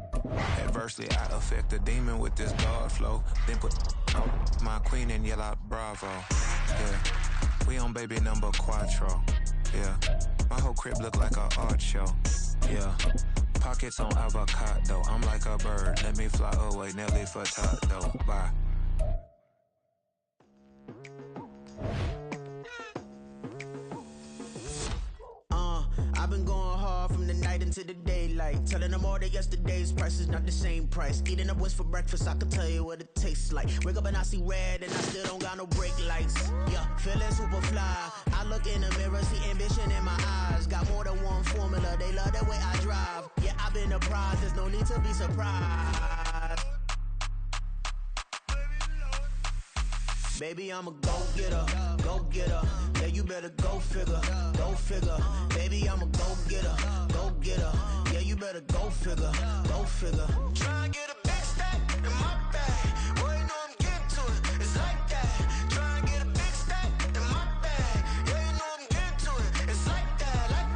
Adversely, I affect a demon with this God flow. Then put out my queen and yell out bravo. Yeah, we on baby number quattro. Yeah, my whole crib look like an art show. Yeah, pockets on avocado. I'm like a bird. Let me fly away, Nelly Furtado. Bye. I've been going hard from the night into the daylight, telling them all that yesterday's price is not the same price. Eating up wings for breakfast, I can tell you what it tastes like. Wake up and I see red and I still don't got no brake lights. Yeah, feeling super fly. I look in the mirror, see ambition in my eyes. Got more than one formula, they love the way I drive. Yeah, I've been a prize, there's no need to be surprised. Baby, I'm a go-getter, go-getter. Yeah, you better go figure, go figure. Baby, I'm a go-getter, go-getter. Yeah, you better go figure, go figure. Try and get a big stack in my bag. Boy, you know I'm getting to it, it's like that. Try and get a big stack in my bag. Yeah, you know I'm getting to it, it's like that, like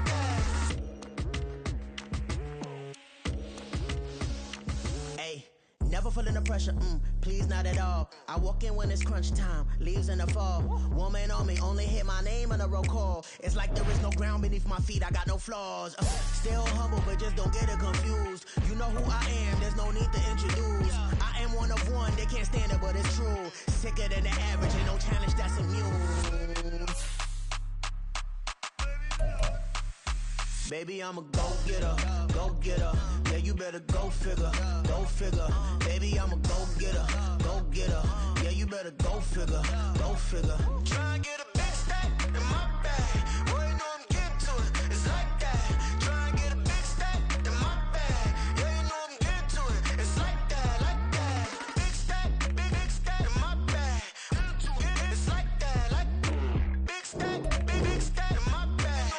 that. Hey. Never feeling the pressure, please not at all. I walk in when it's crunch time, leaves in the fall. Woman on me, only hit my name on a roll call. It's like there is no ground beneath my feet, I got no flaws. Still humble, but just don't get it confused. You know who I am, there's no need to introduce. I am one of one, they can't stand it, but it's true. Sicker than the average, ain't no challenge that's immune. Baby, I'm a go-getter, go-getter. Yeah, you better go figure, go figure. Baby, I'm a go-getter, go-getter. Yeah, you better go figure, go figure. Try and get a big stack in my bag. Boy, you know I'm getting to it, it's like that. Try and get a big stack in my bag. Yeah, you know I'm getting to it, it's like that, like that. Big stack, big stack in my bag. It's like that, like big stack, big stack in my bag.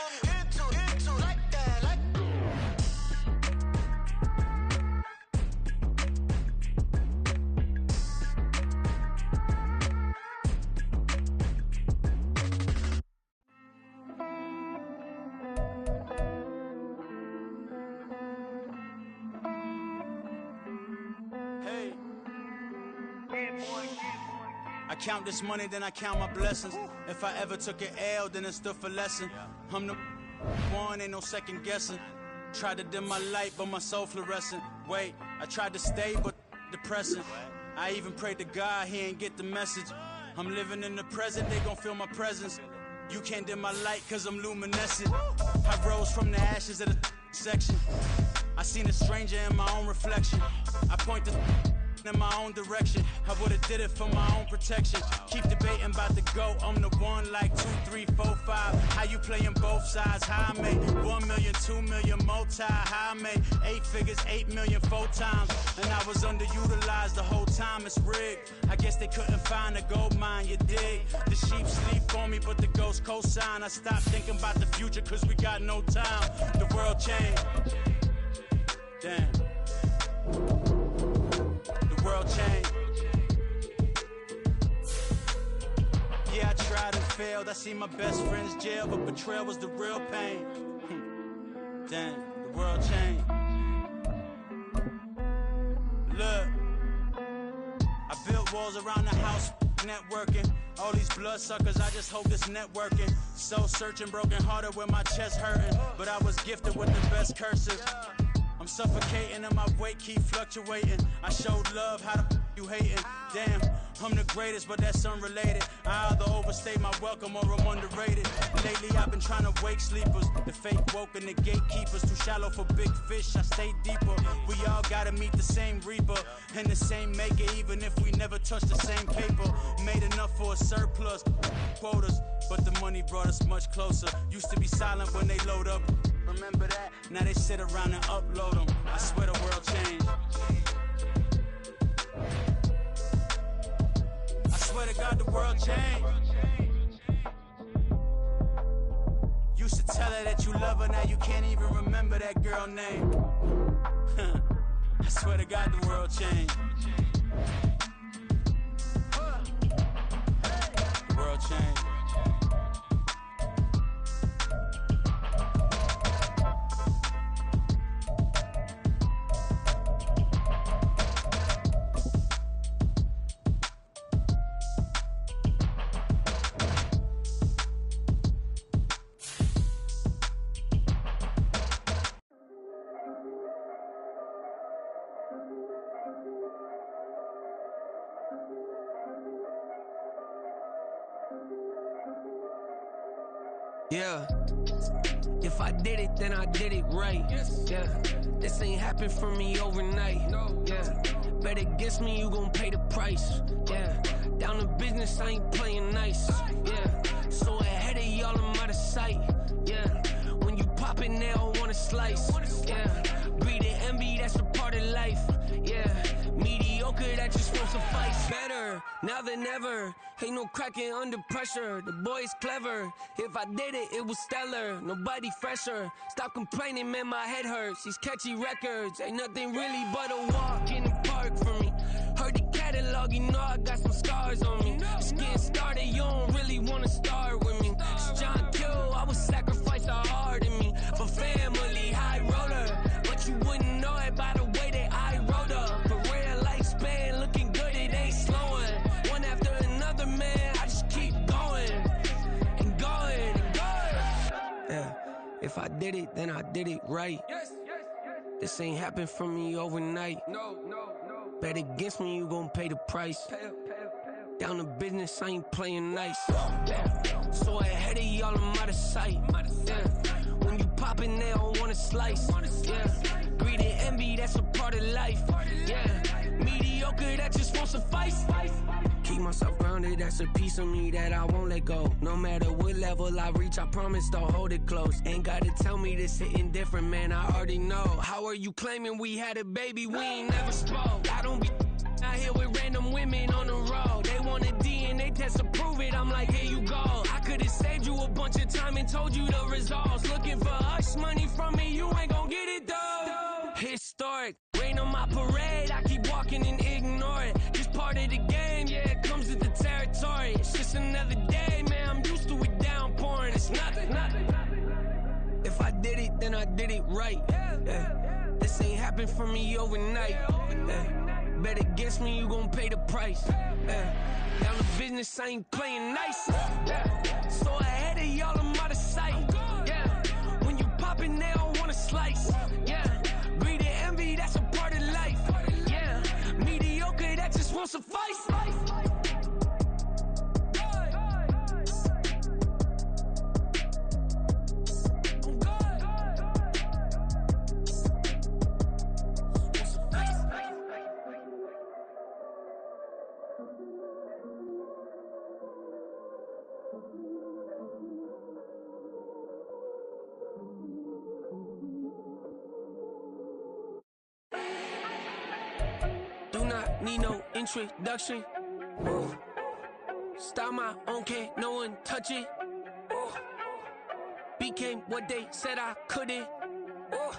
I count this money, then I count my blessings. If I ever took an L, then it stood for lesson. I'm the one, ain't no second guessing. Tried to dim my light, but my soul fluorescent. Wait, I tried to stay, but depressing. I even prayed to God, he ain't get the message. I'm living in the present, they gon' feel my presence. You can't dim my light, cause I'm luminescent. I rose from the ashes of the section. I seen a stranger in my own reflection. I point the in my own direction. I would've did it for my own protection. Keep debating about the GOAT. I'm the one like 2, 3, 4, 5. How you playing both sides? How I made 1 million, 2 million, multi. How I made 8 figures, 8 million, 4 times. And I was underutilized the whole time. It's rigged. I guess they couldn't find a gold mine, you dig? The sheep sleep on me, but the ghost co-sign. I stopped thinking about the future, cause we got no time. The world changed. Damn. World change. Yeah, I tried and failed. I see my best friends jail, but betrayal was the real pain. Damn, the world changed. Look, I built walls around the house, networking. All these bloodsuckers, I just hope this networking. Soul searching, broken hearted with my chest hurting. But I was gifted with the best cursive. I'm suffocating and my weight keep fluctuating. I showed love, how the you hating? Damn, I'm the greatest, but that's unrelated. I either overstay my welcome or I'm underrated. Lately I've been trying to wake sleepers. The fake woke and the gatekeepers. Too shallow for big fish, I stay deeper. We all gotta meet the same reaper and the same maker, even if we never touch the same paper. Made enough for a surplus, quotas, but the money brought us much closer. Used to be silent when they load up, remember that? Now they sit around and upload them. I swear the world changed. I swear to God the world changed. Used to tell her that you love her, now you can't even remember that girl name. I swear to God the world changed. The world changed. Yeah, if I did it, then I did it right. Yeah, this ain't happened for me overnight. Yeah, bet against me, you gon' pay the price. Yeah, down to business, I ain't playing nice. Yeah, so ahead of y'all, I'm out of sight. Yeah, when you pop it, they don't wanna slice. Yeah, greed and envy, that's a part of life. Yeah, mediocre, that just won't suffice. Better now than ever. Ain't no cracking under pressure. The boy's clever. If I did it, it was stellar. Nobody fresher. Stop complaining, man, my head hurts. These catchy records ain't nothing really but a walk in the park for me. Heard the catalog, you know I got some scars on me. Just getting started, you don't really wanna start with me. It's John Q, I would sacrifice a heart in me for family, high roller. But you wouldn't know it by the way that I wrote up. For real lifespan, looking good, it ain't slowing. One after another, man, I just keep going and going and going. Yeah, if I did it, then I did it right. This ain't happened for me overnight. No. Bet against me, you gon' pay the price. Down to business, I ain't playing nice. Yeah. So ahead of y'all, I'm out of sight. Yeah. When you poppin', they don't wanna slice. Yeah. Greed and envy, that's a part of life. Yeah. Mediocre, that just won't suffice. Keep myself grounded, that's a piece of me that I won't let go. No matter what level I reach, I promise to hold it close. Ain't gotta tell me this hitting different, man, I already know. How are you claiming we had a baby, we ain't never spoke? I don't be out here with random women on the road. They want a DNA test to prove it, I'm like, here you go. I could've saved you a bunch of time and told you the results. Looking for hush money from me, you ain't gon' get it though. Historic, rain on my parade, I keep walking and ignore it. Just part of the game, yeah, it comes with the territory. It's just another day, man, I'm used to it downpouring. It's nothing. If I did it, then I did it right. Yeah. This ain't happened for me overnight. Yeah. Bet against me, you gon' pay the price. Yeah. Down to business, I ain't playing nice. Yeah. So ahead of y'all, I'm out of sight. Yeah. When you poppin', they don't wanna slice. Yeah. Greed and envy, that's a part of life. Yeah. Mediocre, that just won't suffice. Do not need no introduction. Ooh. Start my own, can't no one touch it. Ooh. Became what they said I couldn't. Ooh.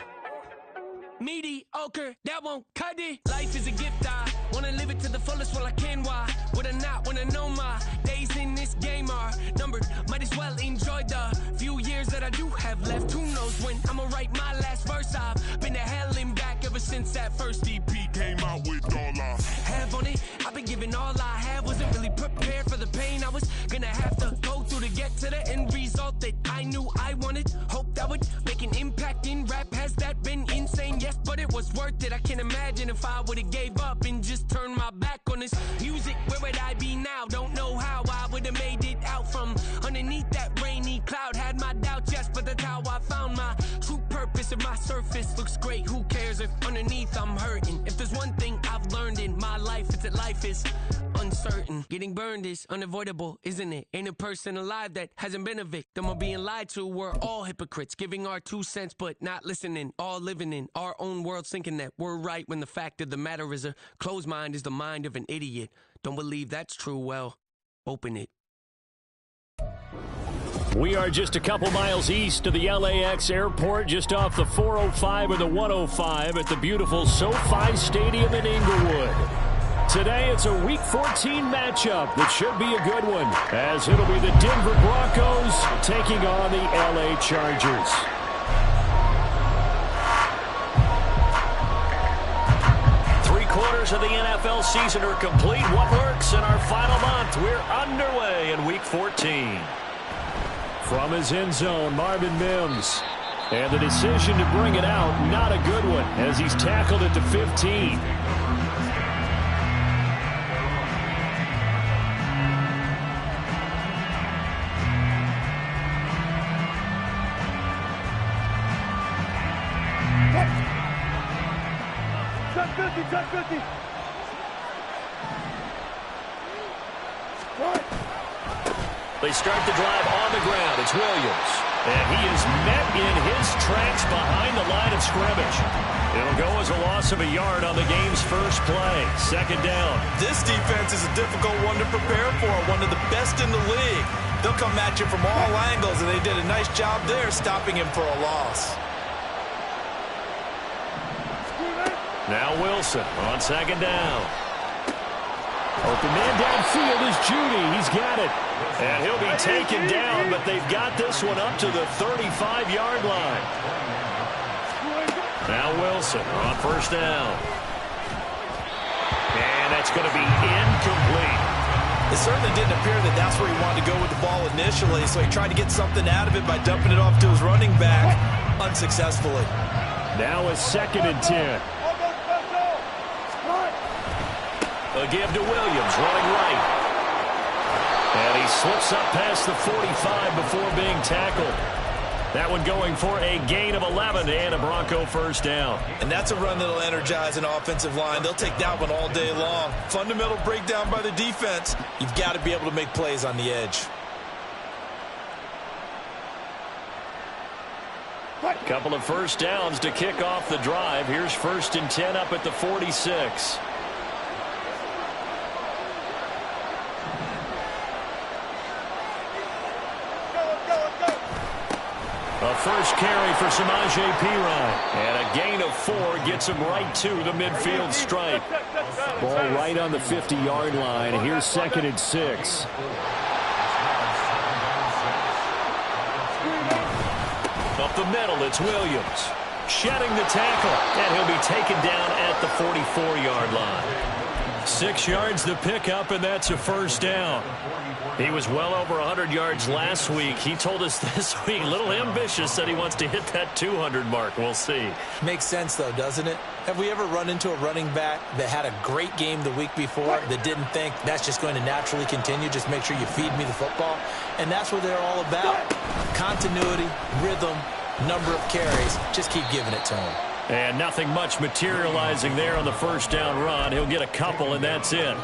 Mediocre, that won't cut it. Life is a gift, I wanna live it to the fullest while I can. Why would I not wanna know my days in this game are numbered? Might as well enjoy the few years that I do have left. Who knows when I'ma write my last verse? I've been to hell and back ever since that first EP came out with all I have on it. I've been giving all I have, wasn't really prepared for the pain I was gonna have to go through to get to the end result that I knew I wanted. Hope that would make an impact in rap. Has that been insane? Yes, but it was worth it. I can't imagine if I would've gave up and just turned my back on this music. Where would I Regardless if my surface looks great, who cares if underneath I'm hurting? If there's one thing I've learned in my life, it's that life is uncertain. Getting burned is unavoidable, isn't it? Ain't a person alive that hasn't been a victim of being lied to. We're all hypocrites, giving our 2 cents but not listening. All living in our own world, thinking that we're right when the fact of the matter is a closed mind is the mind of an idiot. Don't believe that's true? Well, open it. We are just a couple miles east of the LAX airport, just off the 405 or the 105 at the beautiful SoFi Stadium in Inglewood. Today, it's a Week 14 matchup that should be a good one, as it'll be the Denver Broncos taking on the LA Chargers. Three-quarters of the NFL season are complete. What works in our final month? We're underway in Week 14. From his end zone, Marvin Mims. And the decision to bring it out, not a good one, as he's tackled at the 15. Touch 50. They start the drive on the ground. It's Williams. And he is met in his tracks behind the line of scrimmage. It'll go as a loss of a yard on the game's first play. Second down. This defense is a difficult one to prepare for, one of the best in the league. They'll come at you from all angles, and they did a nice job there stopping him for a loss. Now Wilson on second down. Open man downfield is Judy. He's got it. And he'll be taken down, but they've got this one up to the 35-yard line. Now Wilson on first down. And that's going to be incomplete. It certainly didn't appear that that's where he wanted to go with the ball initially, so he tried to get something out of it by dumping it off to his running back unsuccessfully. Now a 2nd and 10. A give to Williams, running right. And he slips up past the 45 before being tackled. That one going for a gain of 11 and a Bronco first down. And that's a run that'll energize an offensive line. They'll take that one all day long. Fundamental breakdown by the defense. You've got to be able to make plays on the edge. Couple of first downs to kick off the drive. Here's 1st and 10 up at the 46. A first carry for Samaje Perine. And a gain of 4 gets him right to the midfield stripe. Ball right on the 50-yard line. Here's 2nd and 6. Up the middle, it's Williams. Shedding the tackle. And he'll be taken down at the 44-yard line. 6 yards the pickup, and that's a first down. He was well over 100 yards last week. He told us this week, a little ambitious, said he wants to hit that 200 mark. We'll see. Makes sense, though, doesn't it? Have we ever run into a running back that had a great game the week before that didn't think that's just going to naturally continue? Just make sure you feed me the football. And that's what they're all about. Continuity, rhythm, number of carries. Just keep giving it to him. And nothing much materializing there on the first down run. He'll get a couple, and that's it.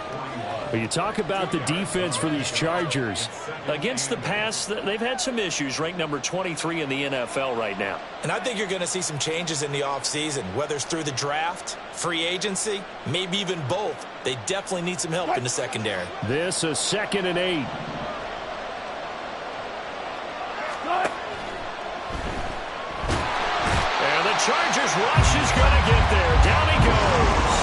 But you talk about the defense for these Chargers. Against the pass, they've had some issues, ranked number 23 in the NFL right now. And I think you're going to see some changes in the offseason, whether it's through the draft, free agency, maybe even both. They definitely need some help in the secondary. This is 2nd and 8. And the Chargers rush is going to get there. Down he goes.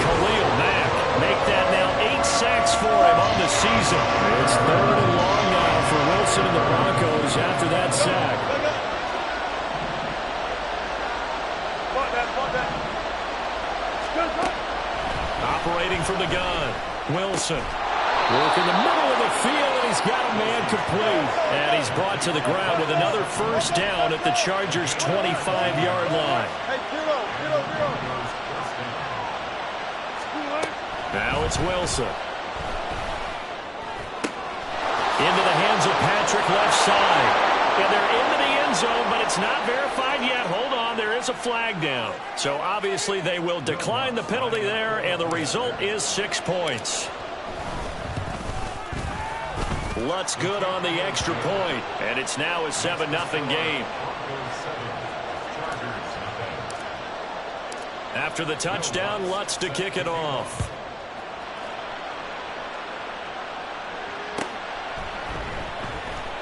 Khalil Mack make that now 8 sacks for him on the season. It's 3rd and long now for Wilson and the Broncos after that sack. Operating from the gun, Wilson. Working the middle of the field, and he's got a man complete. And he's brought to the ground with another first down at the Chargers' 25-yard line. Now it's Wilson. Into the hands of Patrick left side. And they're into the end end zone, but it's not verified yet. Hold on, there is a flag down. So obviously they will decline the penalty there, and the result is 6 points. Lutz good on the extra point, and it's now a 7-0 game. After the touchdown, Lutz to kick it off.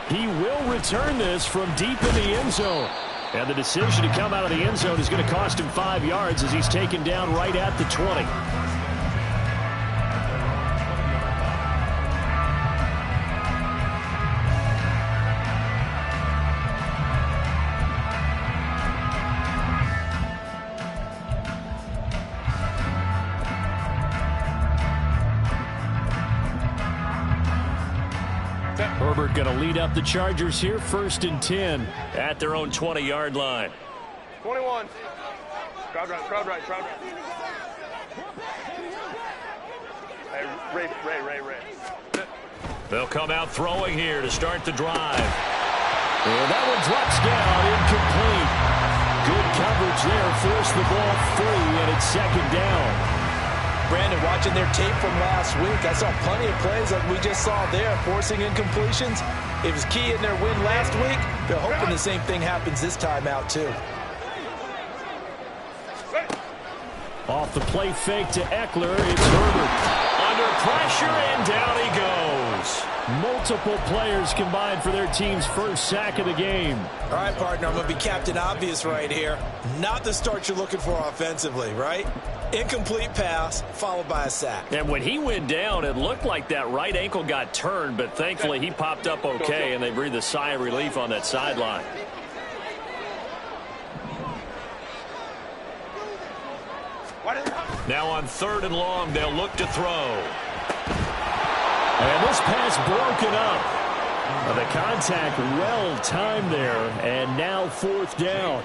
He will return this from deep in the end zone. And the decision to come out of the end zone is going to cost him 5 yards as he's taken down right at the 20. Herbert going to lead up the Chargers here, 1st and 10 at their own 20-yard line. 21. Crowd right. Hey, Ray. They'll come out throwing here to start the drive. And that one drops down, incomplete. Good coverage there, forced the ball free, and it's 2nd down. Brandon, watching their tape from last week, I saw plenty of plays like we just saw there, forcing incompletions. It was key in their win last week. They're hoping the same thing happens this time out, too. Off the play fake to Eckler, it's Herbert. Under pressure, and down he goes. Multiple players combined for their team's first sack of the game. All right, partner, I'm going to be Captain Obvious right here. Not the start you're looking for offensively, right? Incomplete pass, followed by a sack. And when he went down, it looked like that right ankle got turned, but thankfully he popped up okay, and they breathed a sigh of relief on that sideline. Now on 3rd and long, they'll look to throw. And this pass broken up. The contact well timed there, and now 4th down.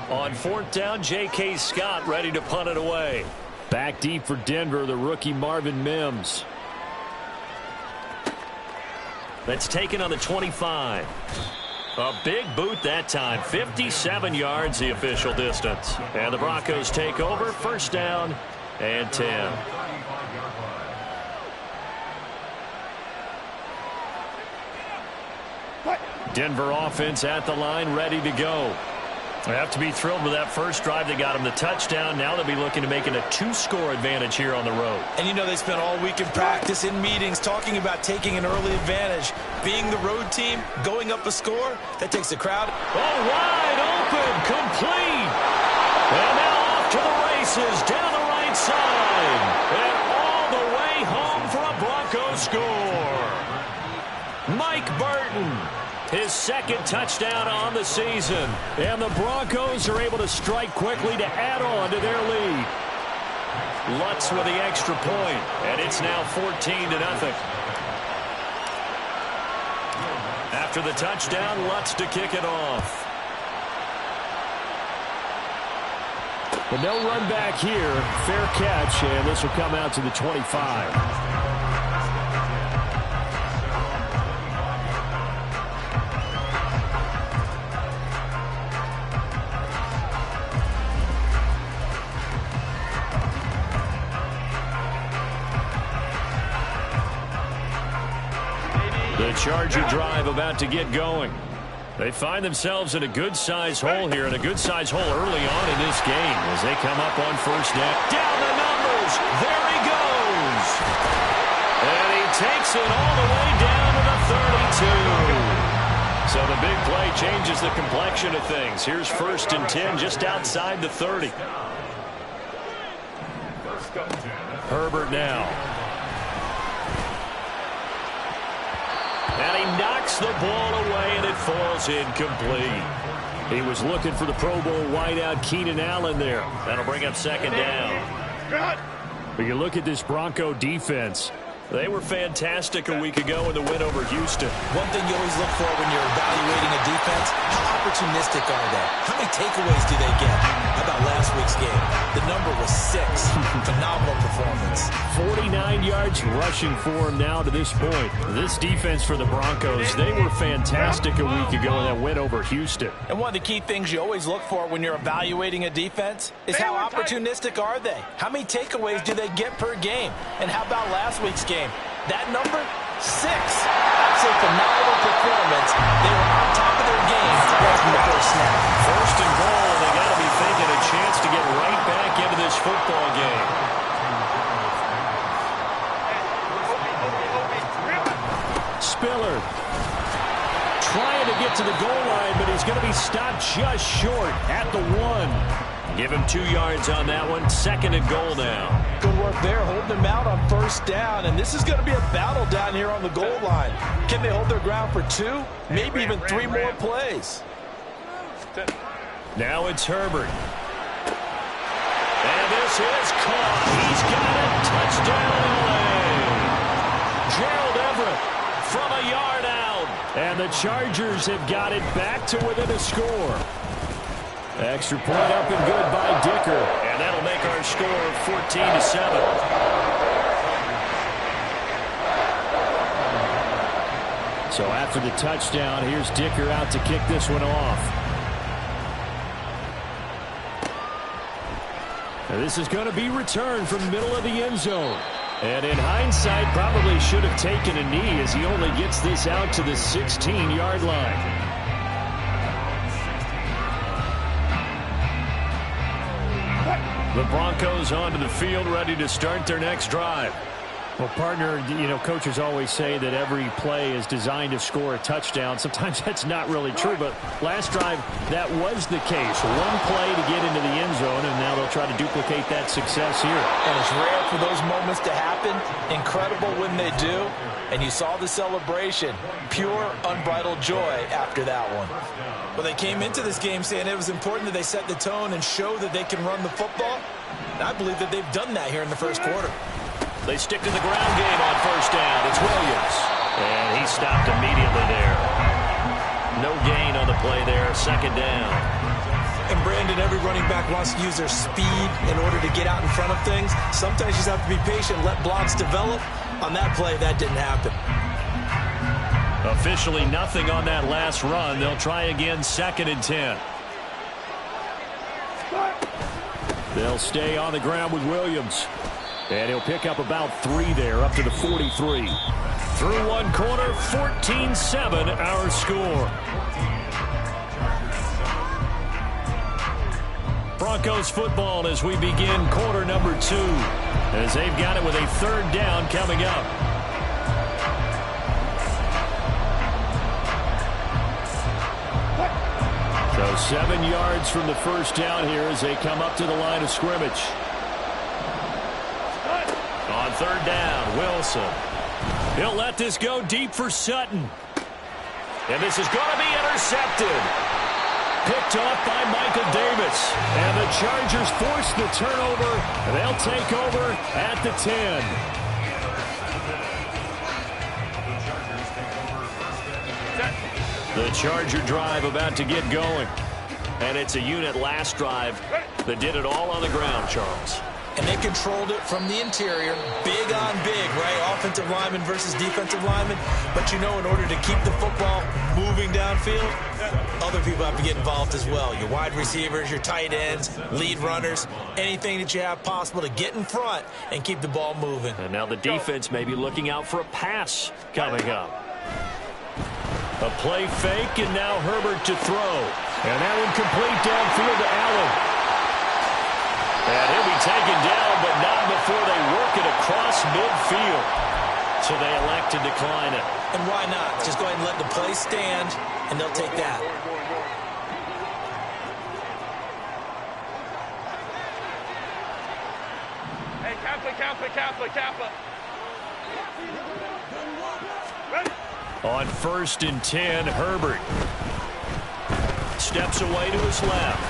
On 4th down, J.K. Scott ready to punt it away. Back deep for Denver, the rookie Marvin Mims. That's taken on the 25. A big boot that time. 57 yards the official distance. And the Broncos take over. 1st down and 10. Denver offense at the line, ready to go. They have to be thrilled with that first drive. They got him the touchdown. Now they'll be looking to make it a 2-score advantage here on the road. And you know they spent all week in practice, in meetings, talking about taking an early advantage. Being the road team, going up a score, that takes the crowd. Oh, wide open, complete. And now off to the races, down the right side. And all the way home for a Broncos score. Mike Burton. His 2nd touchdown on the season. And the Broncos are able to strike quickly to add on to their lead. Lutz with the extra point, and it's now 14-0. After the touchdown, Lutz to kick it off. But no run back here. Fair catch, and this will come out to the 25. The Charger drive about to get going. They find themselves in a good-sized hole here, and a good-sized hole early on in this game as they come up on 1st down. Down the numbers. There he goes. And he takes it all the way down to the 32. So the big play changes the complexion of things. Here's 1st and 10 just outside the 30. Herbert now. And he knocks the ball away, and it falls incomplete. He was looking for the Pro Bowl wideout Keenan Allen there. That'll bring up 2nd down. But you look at this Bronco defense. They were fantastic a week ago in the win over Houston. One thing you always look for when you're evaluating a defense, how opportunistic are they? How many takeaways do they get? How about last week's game. The number was 6. Phenomenal performance. 49 yards rushing for him now to this point. This defense for the Broncos, they were fantastic a week ago in that win over Houston. And one of the key things you always look for when you're evaluating a defense is how opportunistic are they? How many takeaways do they get per game? And how about last week's game? That number, 6. That's a phenomenal performance. They were on top of their game right from the first snap. First and goal, and they got to be thinking a chance to get right back into this football game. Spiller trying to get to the goal line, but he's going to be stopped just short at the 1. Give him 2 yards on that one. Second and goal now. Good work there, holding them out on first down. And this is going to be a battle down here on the goal line. Can they hold their ground for 2? Maybe even 3 more plays. Now it's Herbert. And this is caught. He's got it. Touchdown, LA. Gerald Everett from a yard out. And the Chargers have got it back to within a score. Extra point up and good by Dicker. And that'll make our score 14-7. So after the touchdown, here's Dicker out to kick this one off. Now this is going to be returned from the middle of the end zone. And in hindsight, probably should have taken a knee as he only gets this out to the 16-yard line. The Broncos onto the field, ready to start their next drive. Well, partner, you know, coaches always say that every play is designed to score a touchdown. Sometimes that's not really true, but last drive, that was the case. One play to get into the end zone, and now they'll try to duplicate that success here. And it's rare for those moments to happen. Incredible when they do. And you saw the celebration. Pure, unbridled joy after that one. Well, they came into this game saying it was important that they set the tone and show that they can run the football. And I believe that they've done that here in the first quarter. They stick to the ground game on first down. It's Williams. And he stopped immediately there. No gain on the play there. Second down. And Brandon, every running back wants to use their speed in order to get out in front of things. Sometimes you just have to be patient, let blocks develop. On that play, that didn't happen. Officially nothing on that last run. They'll try again, 2nd and 10. They'll stay on the ground with Williams. And he'll pick up about 3 there, up to the 43. Through one quarter, 14-7 our score. Broncos football as we begin quarter number 2. As they've got it with a 3rd down coming up. So 7 yards from the first down here as they come up to the line of scrimmage. On 3rd down, Wilson. He'll let this go deep for Sutton. And this is going to be intercepted. Picked off by Michael Davis. And the Chargers force the turnover. They'll take over at the 10. The Charger drive about to get going. And it's a unit last drive that did it all on the ground, Charles. And they controlled it from the interior, big on big, right? Offensive lineman versus defensive lineman. But you know, in order to keep the football moving downfield, other people have to get involved as well. Your wide receivers, your tight ends, lead runners, anything that you have possible to get in front and keep the ball moving. And now the defense may be looking out for a pass coming up. A play fake, and now Herbert to throw. And that one complete downfield to Allen. And he'll be taken down, but not before they work it across midfield. So they elect to decline it. And why not? Just go ahead and let the play stand, and they'll take that. Hey, Kappa. On 1st and 10, Herbert steps away to his left.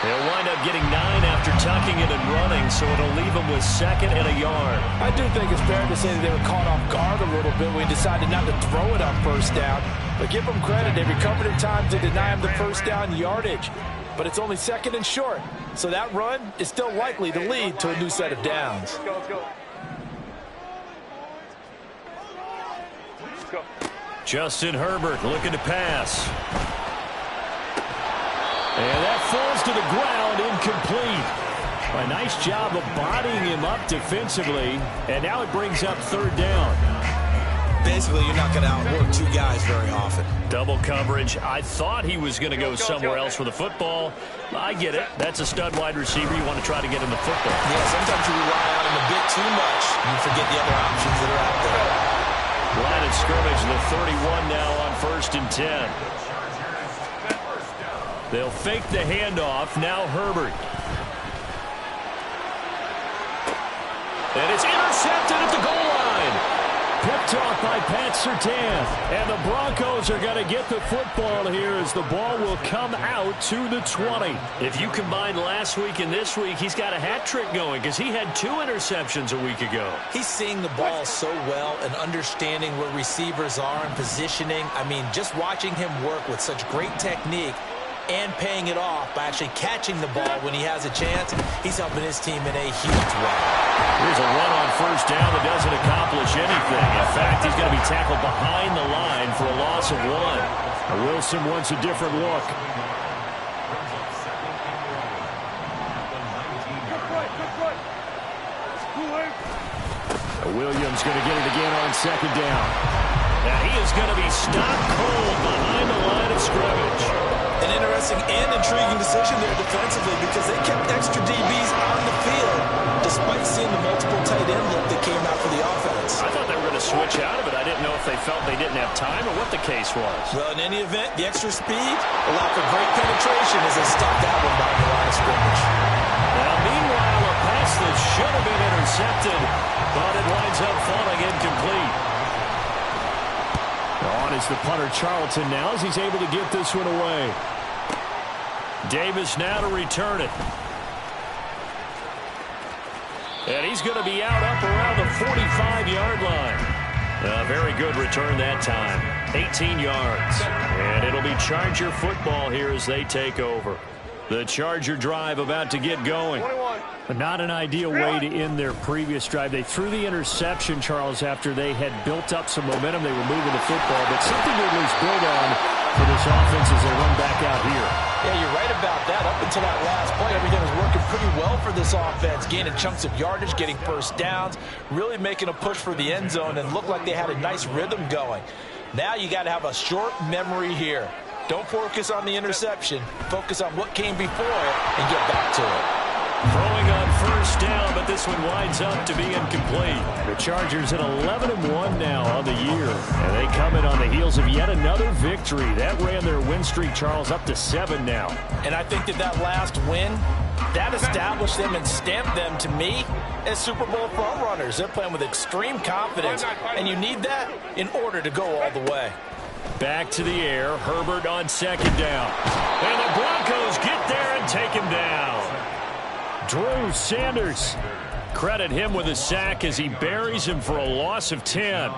He'll wind up getting 9 after tucking it and running, so it'll leave him with 2nd and a yard. I do think it's fair to say that they were caught off guard a little bit when we decided not to throw it on first down. But give them credit. They recovered in time to deny him the first down yardage. but it's only 2nd and short. So that run is still likely to lead to a new set of downs. Let's go. Justin Herbert looking to pass. And that falls to the ground, incomplete. A nice job of bodying him up defensively, and now it brings up 3rd down. Basically, you're not going to outwork 2 guys very often. Double coverage. I thought he was going to go somewhere else for the football. I get it. That's a stud wide receiver. You want to try to get him the football. Yeah, sometimes you rely on him a bit too much. You forget the other options that are out there. Line of scrimmage, the 31 now on 1st and 10. They'll fake the handoff. Now Herbert. And it's intercepted at the goal line. Picked off by Pat Surtain. And the Broncos are going to get the football here as the ball will come out to the 20. If you combine last week and this week, he's got a hat trick going because he had 2 interceptions a week ago. He's seeing the ball so well and understanding where receivers are and positioning. I mean, just watching him work with such great technique and paying it off by actually catching the ball when he has a chance, he's helping his team in a huge way. Here's a run on 1st down that doesn't accomplish anything. In fact, he's going to be tackled behind the line for a loss of 1. Wilson wants a different look. Williams going to get it again on 2nd down. Now he is going to be stopped cold behind the line of scrimmage. An interesting and intriguing decision there defensively because they kept extra DBs on the field despite seeing the multiple tight end look that came out for the offense. I thought they were going to switch out of it. I didn't know if they felt they didn't have time or what the case was. Well, in any event, the extra speed allowed for great penetration as they stopped that one behind the line of scrimmage. Now, meanwhile, a pass that should have been intercepted, but it winds up falling incomplete. On is the punter Charlton now as he's able to get this one away. Davis now to return it. And he's going to be out up around the 45-yard line. A very good return that time. 18 yards. And it'll be Charger football here as they take over. The Charger drive about to get going. But not an ideal way to end their previous drive. They threw the interception, Charles, after they had built up some momentum. They were moving the football, but something to at least build on for this offense as they run back out here. Yeah, you're right about that. Up until that last play, everything was working pretty well for this offense, gaining chunks of yardage, getting 1st downs, really making a push for the end zone, and looked like they had a nice rhythm going. Now you got to have a short memory here. Don't focus on the interception. Focus on what came before it and get back to it. Throwing on 1st down, but this one winds up to be incomplete. The Chargers at 11-1 now on the year. And they come in on the heels of yet another victory. That ran their win streak, Charles, up to 7 now. And I think that last win, that established them and stamped them, to me, as Super Bowl frontrunners. They're playing with extreme confidence, and you need that in order to go all the way. Back to the air. Herbert on 2nd down. And the Broncos get there and take him down. Drew Sanders. Credit him with a sack as he buries him for a loss of 10.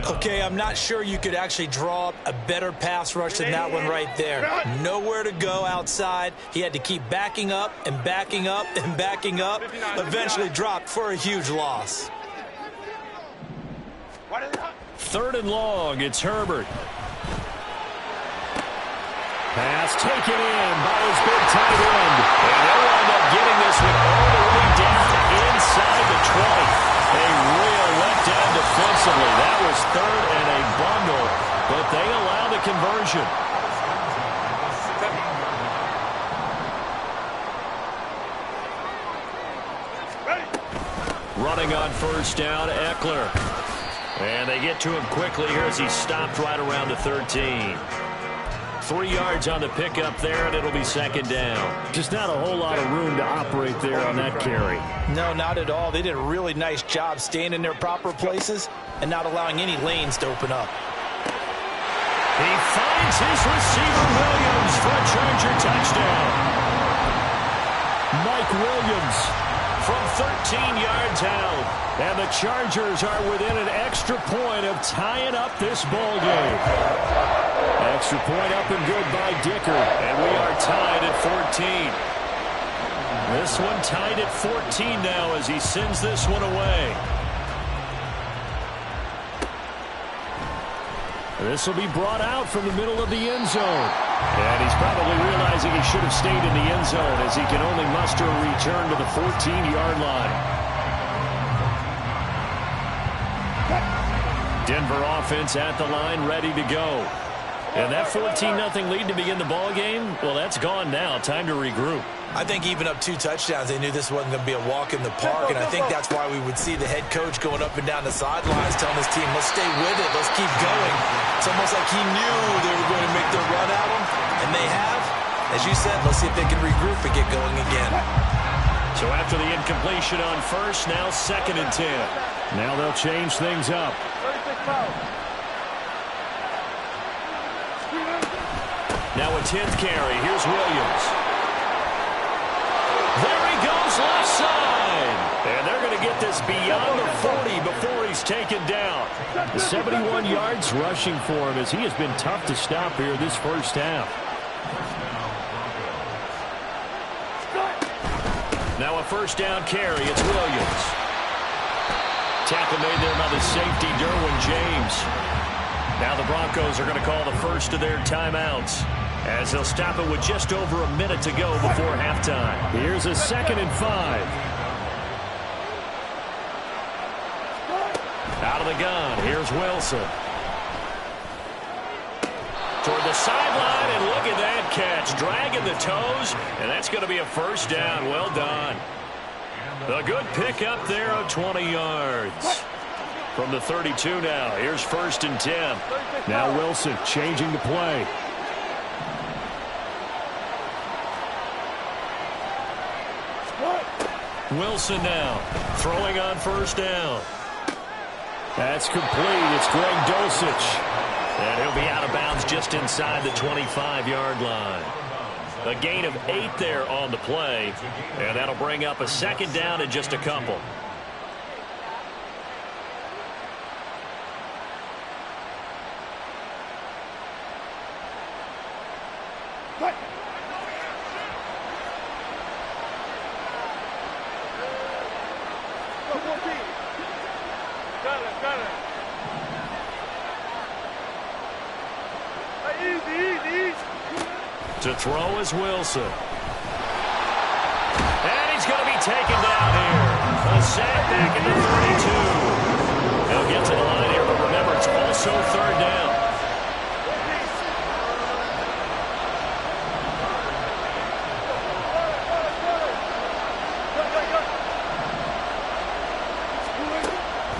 Okay, I'm not sure you could actually draw up a better pass rush than that one right there. Nowhere to go outside. He had to keep backing up and backing up and backing up. Eventually dropped for a huge loss. 3rd and long. It's Herbert. Pass taken in by his big tight end. And they'll wind up getting this one all the way down to inside the 20. A real letdown defensively. That was 3rd and a bundle, but they allow the conversion. Running on 1st down, Eckler. And they get to him quickly here as he's stopped right around the 13. 3 yards on the pickup there, and it'll be 2nd down. Just not a whole lot of room to operate there on that carry. No, not at all. They did a really nice job staying in their proper places and not allowing any lanes to open up. He finds his receiver, Williams, for a Charger touchdown. Mike Williams from 13 yards out. And the Chargers are within an extra point of tying up this ball game. Extra point up and good by Dicker. And we are tied at 14. This one tied at 14 now as he sends this one away. This will be brought out from the middle of the end zone. And he's probably realizing he should have stayed in the end zone as he can only muster a return to the 14-yard line. Denver offense at the line, ready to go. And that 14-0 lead to begin the ball game, well, that's gone now. Time to regroup. I think even up 2 touchdowns, they knew this wasn't going to be a walk in the park, and I think that's why we would see the head coach going up and down the sidelines telling his team, let's stay with it, let's keep going. It's almost like he knew they were going to make their run at him, and they have. As you said, let's see if they can regroup and get going again. So after the incompletion on first, now 2nd and 10. Now they'll change things up. Now a 10th carry. Here's Williams. There he goes left side. And they're going to get this beyond the 40 before he's taken down. The 71 yards rushing for him as he has been tough to stop here this first half. Now a first down carry. It's Williams. Tackle made there by the safety, Derwin James. Now the Broncos are going to call the first of their timeouts as they'll stop it with just over a minute to go before halftime. Here's a 2nd and 5. Out of the gun, here's Wilson. Toward the sideline, and look at that catch. Dragging the toes, and that's going to be a first down. Well done. A good pick up there of 20 yards. From the 32 now, here's 1st and 10. Now Wilson changing the play. Wilson now throwing on first down. That's complete. It's Greg Dulcich. And he'll be out of bounds just inside the 25-yard line. A gain of 8 there on the play. And that'll bring up a 2nd down and just a couple. To throw is Wilson. And he's going to be taken down here. A sack back in the 32. He'll get to the line here, but remember, it's also 3rd down.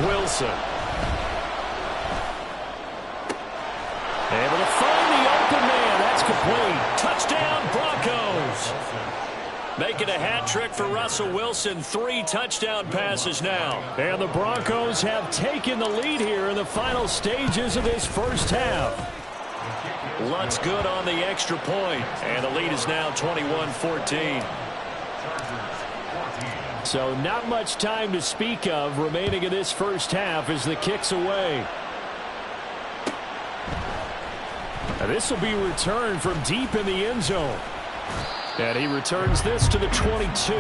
Wilson. Able to find the open man. That's complete. Touchdown, Broncos. Making a hat trick for Russell Wilson. 3 touchdown passes now. And the Broncos have taken the lead here in the final stages of this first half. Lutz good on the extra point. And the lead is now 21-14. So not much time to speak of remaining in this first half as the kick's away. And this will be returned from deep in the end zone. And he returns this to the 22.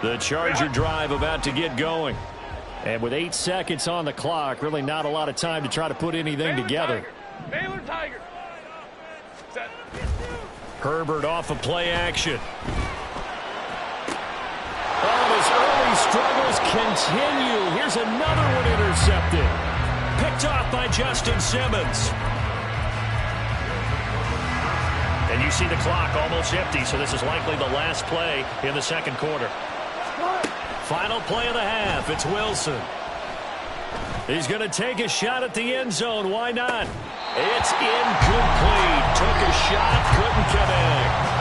The Charger drive about to get going. And with 8 seconds on the clock, really not a lot of time to try to put anything together. Baylor Tiger. Set. Herbert off of play action. Oh, his early struggles continue. Here's another one intercepted. Picked off by Justin Simmons. And you see the clock almost empty, so this is likely the last play in the 2nd quarter. Final play of the half. It's Wilson. He's going to take a shot at the end zone. Why not? It's incomplete. Took a shot, couldn't connect.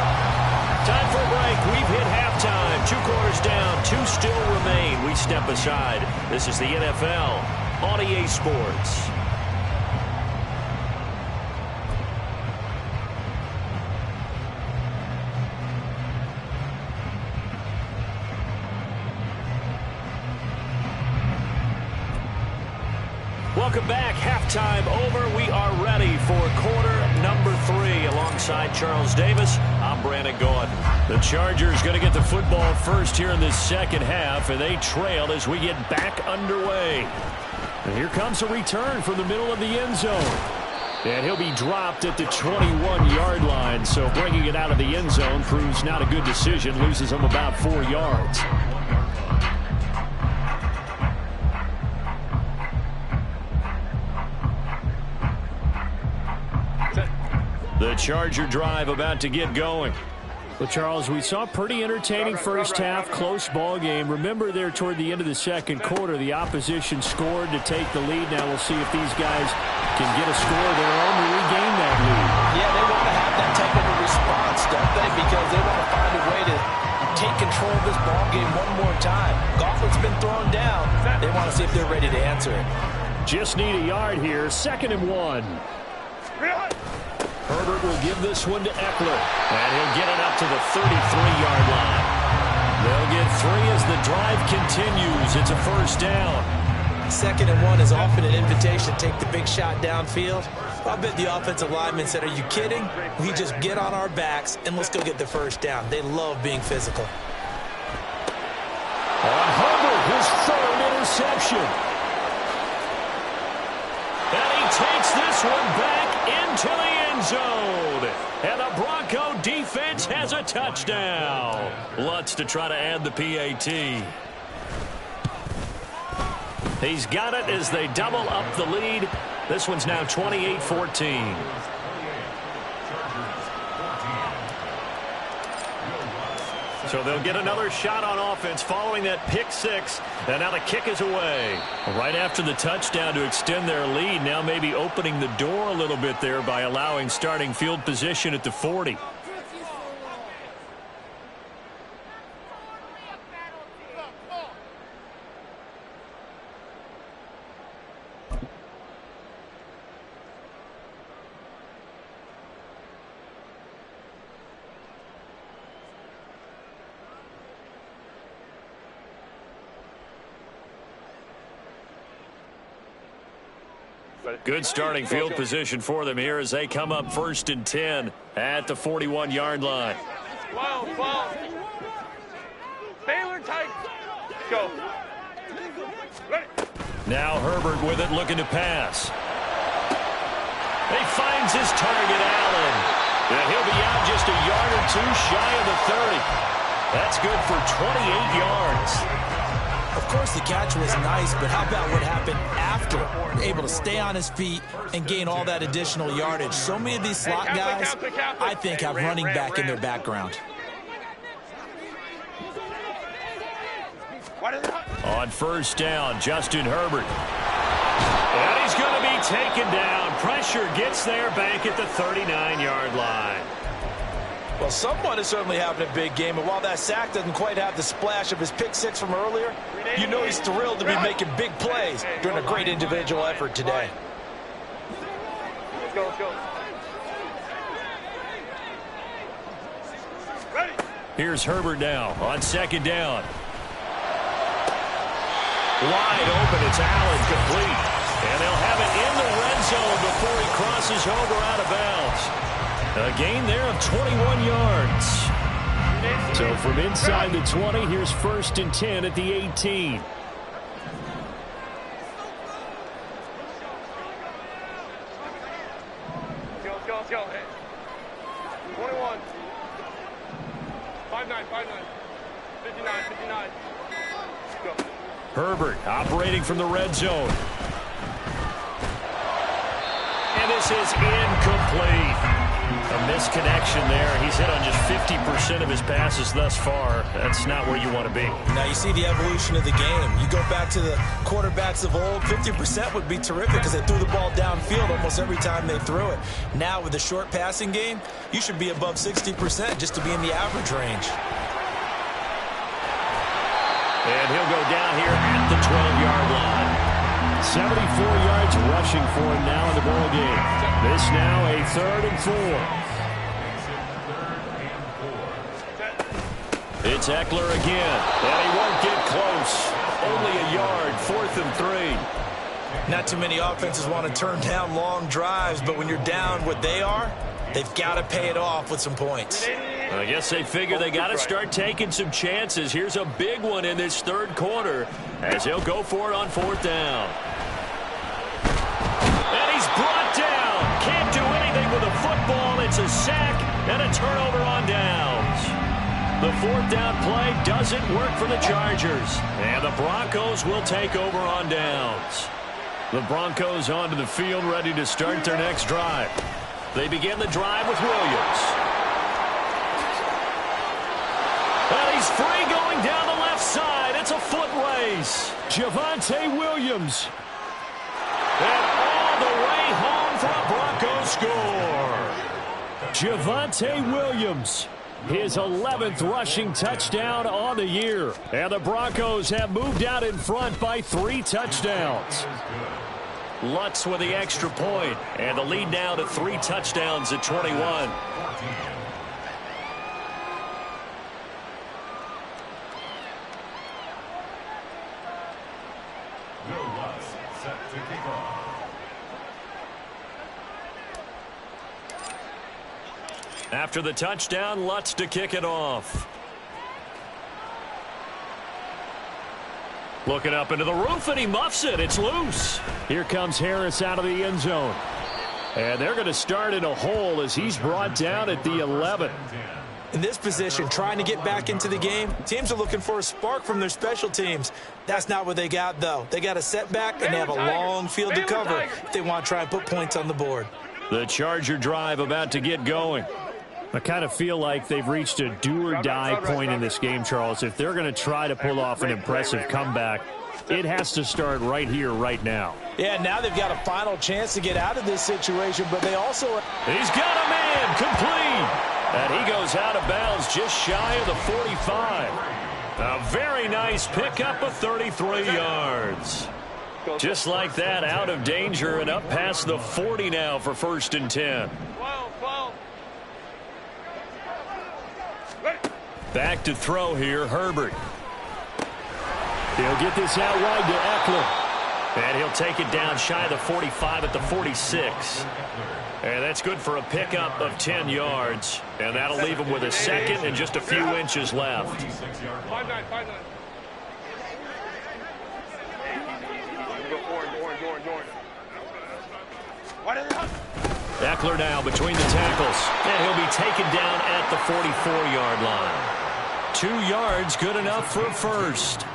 Time for a break. We've hit halftime. 2 quarters down, 2 still remain. We step aside. This is the NFL on EA Sports. Welcome back. Halftime over. We are ready for quarter number 3. Alongside Charles Davis, I'm Brandon Gaudin. The Chargers going to get the football first here in this second half, and they trail as we get back underway. And here comes a return from the middle of the end zone. And he'll be dropped at the 21-yard line, so bringing it out of the end zone proves not a good decision. Loses him about 4 yards. The Charger drive about to get going. Well, Charles, we saw a pretty entertaining first half, close ball game. Remember there toward the end of the second quarter, the opposition scored to take the lead. Now we'll see if these guys can get a score of their own to regain that lead. Yeah, they want to have that type of a response, don't they? Because they want to find a way to take control of this ball game one more time. Gauntlet's been thrown down. They want to see if they're ready to answer it. Just need a yard here. 2nd and 1. Herbert will give this one to Eckler, and he'll get it up to the 33-yard line. They'll get 3 as the drive continues. It's a first down. 2nd and 1 is often an invitation to take the big shot downfield. I bet the offensive lineman said, are you kidding? We just get on our backs and let's go get the first down. They love being physical. On Herbert, his 3rd interception. And he takes this one back into the end zone. And the Bronco defense has a touchdown. Lutz to try to add the PAT. He's got it as they double up the lead. This one's now 28-14. So they'll get another shot on offense following that pick 6. And now the kick is away. Right after the touchdown to extend their lead, now maybe opening the door a little bit there by allowing starting field position at the 40. Good starting field position for them here as they come up 1st and 10 at the 41-yard line. 12. Baylor Tigers. Go. Ready. Now Herbert with it, looking to pass. He finds his target, Allen. And he'll be out just a yard or 2 shy of the 30. That's good for 28 yards. Of course, the catch was nice, but how about what happened after? Able to stay on his feet and gain all that additional yardage. So many of these slot guys, I think, have running back in their background. On 1st down, Justin Herbert. And he's going to be taken down. Pressure gets there back at the 39-yard line. Well, someone is certainly having a big game, and while that sack doesn't quite have the splash of his pick 6 from earlier, you know he's thrilled to be making big plays during a great individual effort today. Let's go. Ready. Here's Herbert now on 2nd down. Wide open, it's Allen, complete. And they'll have it in the red zone before he crosses over out of bounds. A gain there of 21 yards. So from inside the 20, here's 1st and 10 at the 18. Let's go. Hey. 21. 5-9. 59. Let's go. Herbert operating from the red zone. And this is incomplete. A misconnection there. He's hit on just 50% of his passes thus far. That's not where you want to be. Now you see the evolution of the game. You go back to the quarterbacks of old, 50% would be terrific because they threw the ball downfield almost every time they threw it. Now with the short passing game, you should be above 60% just to be in the average range. And he'll go down here at the 12-yard line. 74 yards rushing for him now in the ball game. This now a 3rd and 4. It's Eckler again, and he won't get close. Only a yard, 4th and 3. Not too many offenses want to turn down long drives, but when you're down what they are, they've got to pay it off with some points. I guess they figure they got to start taking some chances. Here's a big one in this third quarter as he'll go for it on fourth down. And he's brought down. Can't do anything with a football. It's a sack and a turnover on downs. The fourth down play doesn't work for the Chargers. And the Broncos will take over on downs. The Broncos onto the field ready to start their next drive. They begin the drive with Williams. And he's free going down the left side. It's a foot race. Javonte Williams. And all the way home for a Broncos score. Javonte Williams. His 11th rushing touchdown on the year. And the Broncos have moved out in front by 3 touchdowns. Lutz with the extra point, and the lead now to 3 touchdowns at 21. Will Lutz set to kick off. After the touchdown, Lutz to kick it off. Looking up into the roof, and he muffs it. It's loose. Here comes Harris out of the end zone. And they're going to start in a hole as he's brought down at the 11. In this position, trying to get back into the game, teams are looking for a spark from their special teams. That's not what they got, though. They got a setback, and they have a long field to cover if they want to try and put points on the board. The Charger drive about to get going. I kind of feel like they've reached a do-or-die point in this game, Charles. If they're going to try to pull off an impressive comeback, it has to start right here, right now. Yeah, now they've got a final chance to get out of this situation, but they also... He's got a man complete. And he goes out of bounds just shy of the 45. A very nice pickup of 33 yards. Just like that, out of danger and up past the 40 now for 1st and 10. Back to throw here, Herbert. He'll get this out wide to Eckler. And he'll take it down shy of the 45 at the 46. And that's good for a pickup of 10 yards. And that'll leave him with a second and just a few inches left. 5-9, 5-9. Eckler now between the tackles. And he'll be taken down at the 44-yard line. 2 yards, good enough for a first.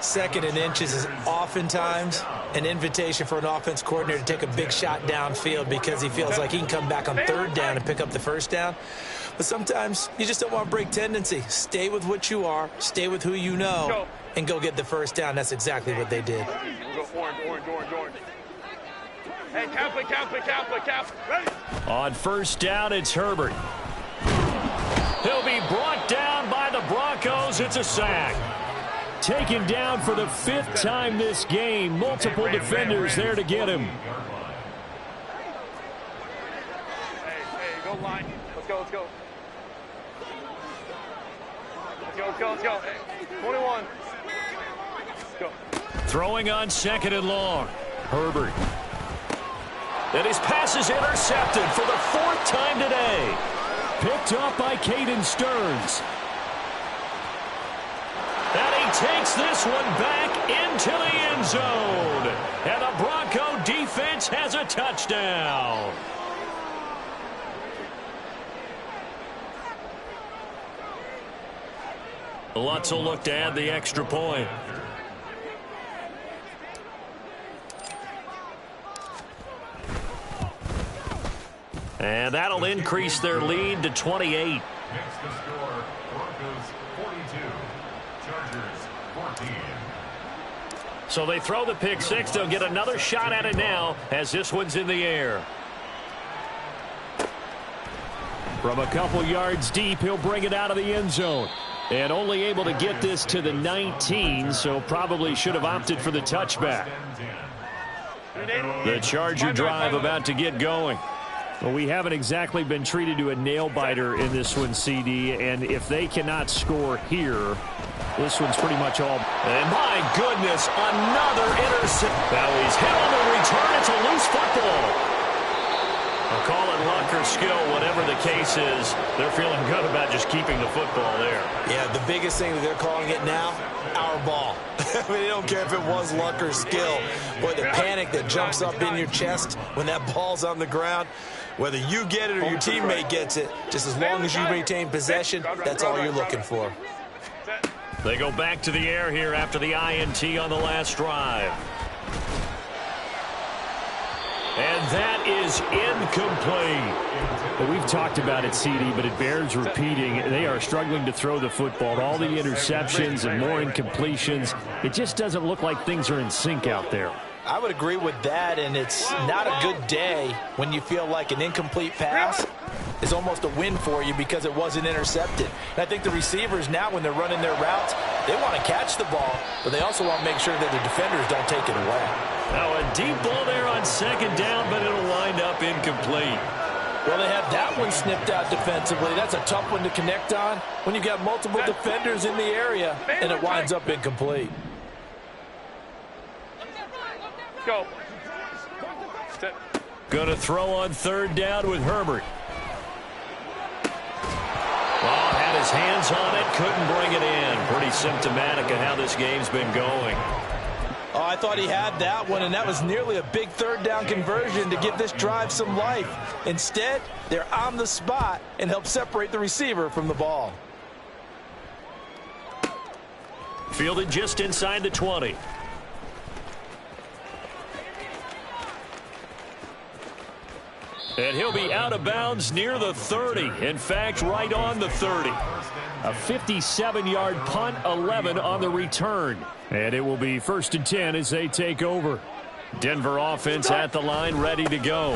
2nd and inches is oftentimes an invitation for an offense coordinator to take a big shot downfield because he feels like he can come back on 3rd down and pick up the 1st down. But sometimes you just don't want to break tendency. Stay with what you are, stay with who you know, and go get the 1st down. That's exactly what they did. Orange. Hey, cap. Ready? On 1st down, it's Herbert. He'll be brought down by the Broncos. It's a sack. Taken down for the 5th time this game. Multiple defenders there to get him. Hey, go line. Let's go. Let's go. Hey, 21. Let's go. Throwing on 2nd and long. Herbert. And his pass is intercepted for the 4th time today. Picked up by Caden Stearns. And he takes this one back into the end zone. And the Bronco defense has a touchdown. Lutz will look to add the extra point. And that'll increase their lead to 28. Makes the score Broncos 42, Chargers 14. So they throw the pick six. They'll get another shot at it now as this one's in the air. From a couple yards deep, he'll bring it out of the end zone. And only able to get this to the 19, so probably should have opted for the touchback. The Charger drive about to get going. Well, we haven't exactly been treated to a nail-biter in this one, CD, and if they cannot score here, This one's pretty much all. And my goodness, another intercept. Now he's hit on the return. It's a loose football. I'll call it luck or skill, whatever the case is. They're feeling good about just keeping the football there. Yeah, the biggest thing that they're calling it now, our ball. I mean, they don't care if it was luck or skill. Boy, the panic that jumps up in your chest when that ball's on the ground, whether you get it or your teammate gets it, just as long as you retain possession, that's all you're looking for. They go back to the air here after the INT on the last drive. And that is incomplete. Well, we've talked about it, CD, but it bears repeating. They are struggling to throw the football. All the interceptions and more incompletions. It just doesn't look like things are in sync out there. I would agree with that, and it's not a good day when you feel like an incomplete pass is almost a win for you because it wasn't intercepted. And I think the receivers now, when they're running their routes, they want to catch the ball, but they also want to make sure that the defenders don't take it away. Now a deep ball there on second down, but it'll wind up incomplete. Well, they have that one snipped out defensively. That's a tough one to connect on when you've got multiple defenders in the area, and it winds up incomplete. Go. Gonna throw on third down with Herbert. Well, had his hands on it, couldn't bring it in. Pretty symptomatic of how this game's been going. Oh, I thought he had that one, and that was nearly a big third down conversion to give this drive some life. Instead, they're on the spot and help separate the receiver from the ball. Fielded just inside the 20. And he'll be out of bounds near the 30. In fact, right on the 30. A 57-yard punt, 11 on the return. And it will be 1st and 10 as they take over. Denver offense at the line, ready to go.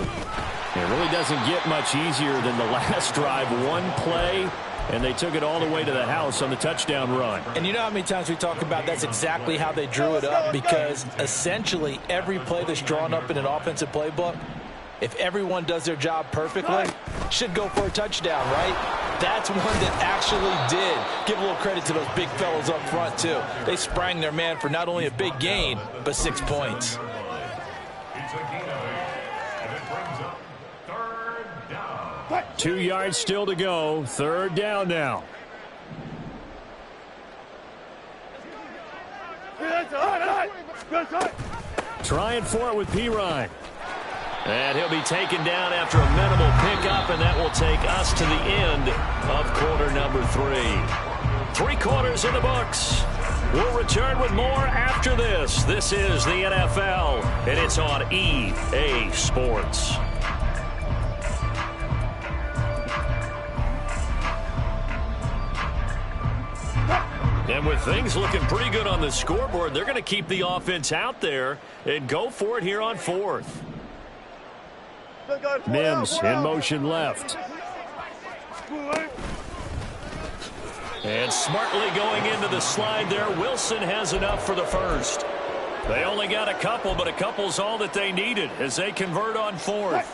It really doesn't get much easier than the last drive. One play, and they took it all the way to the house on the touchdown run. And you know how many times we talk about that's exactly how they drew it up, because essentially every play that's drawn up in an offensive playbook, if everyone does their job perfectly, should go for a touchdown, right? That's one that actually did. Give a little credit to those big fellows up front, too. They sprang their man for not only a big gain, but 6 points. It's a gain of 8, and it brings up third down. 2 yards still to go. Third down now. Trying for it with Pirine. And he'll be taken down after a minimal pickup, and that will take us to the end of quarter number 3. 3 quarters in the books. We'll return with more after this. This is the NFL, and it's on EA Sports. And with things looking pretty good on the scoreboard, they're going to keep the offense out there and go for it here on 4th. Mims in motion left. And smartly going into the slide there. Wilson has enough for the first. They only got a couple, but a couple's all that they needed as they convert on 4th.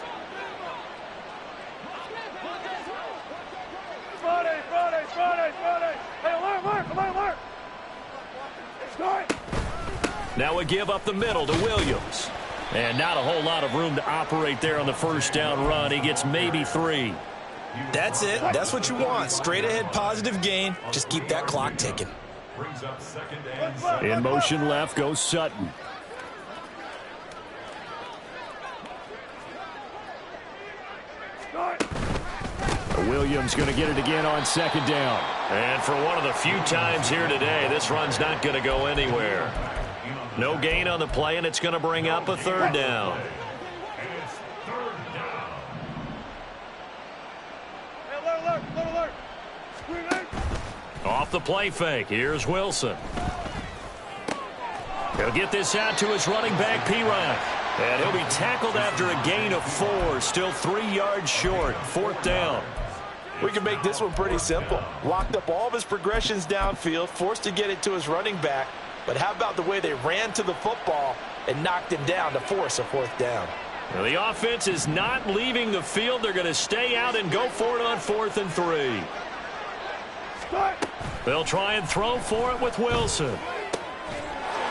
Now we give up the middle to Williams. And not a whole lot of room to operate there on the first down run. He gets maybe 3. That's it. That's what you want. Straight ahead positive gain. Just keep that clock ticking. Brings up 2nd and 7. In motion left goes Sutton. Williams going to get it again on 2nd down. And for one of the few times here today, this run's not going to go anywhere. No gain on the play, and it's going to bring up a 3rd down. And it's 3rd down. Off the play fake, here's Wilson. He'll get this out to his running back, Pirine. And he'll be tackled after a gain of 4, still 3 yards short, 4th down. We can make this one pretty simple. Locked up all of his progressions downfield, forced to get it to his running back. But how about the way they ran to the football and knocked him down to force a 4th down? Now the offense is not leaving the field. They're going to stay out and go for it on 4th and 3. They'll try and throw for it with Wilson.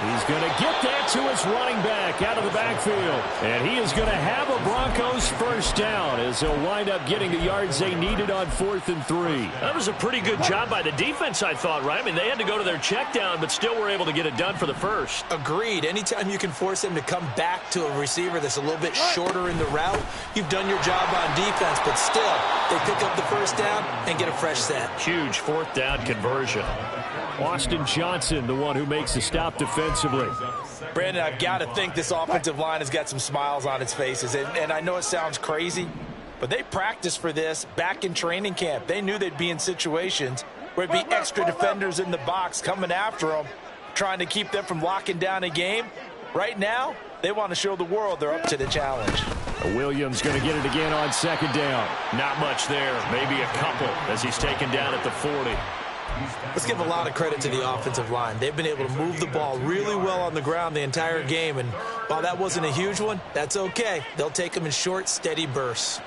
He's going to get that to his running back out of the backfield. And he is going to have a Broncos first down as he'll wind up getting the yards they needed on 4th and 3. That was a pretty good job by the defense, I thought, right? I mean, they had to go to their check down, but still were able to get it done for the first. Agreed. Anytime you can force him to come back to a receiver that's a little bit shorter in the route, you've done your job on defense, but still, they pick up the first down and get a fresh set. Huge 4th down conversion. Austin Johnson, the one who makes the stop defensively. Brandon, I've got to think this offensive line has got some smiles on its faces. And I know it sounds crazy, but they practiced for this back in training camp. They knew they'd be in situations where it'd be extra defenders in the box coming after them, trying to keep them from locking down a game. Right now, they want to show the world they're up to the challenge. Williams going to get it again on 2nd down. Not much there, maybe a couple as he's taken down at the 40. Let's give a lot of credit to the offensive line. They've been able to move the ball really well on the ground the entire game, and while that wasn't a huge one, that's okay. They'll take them in short, steady bursts.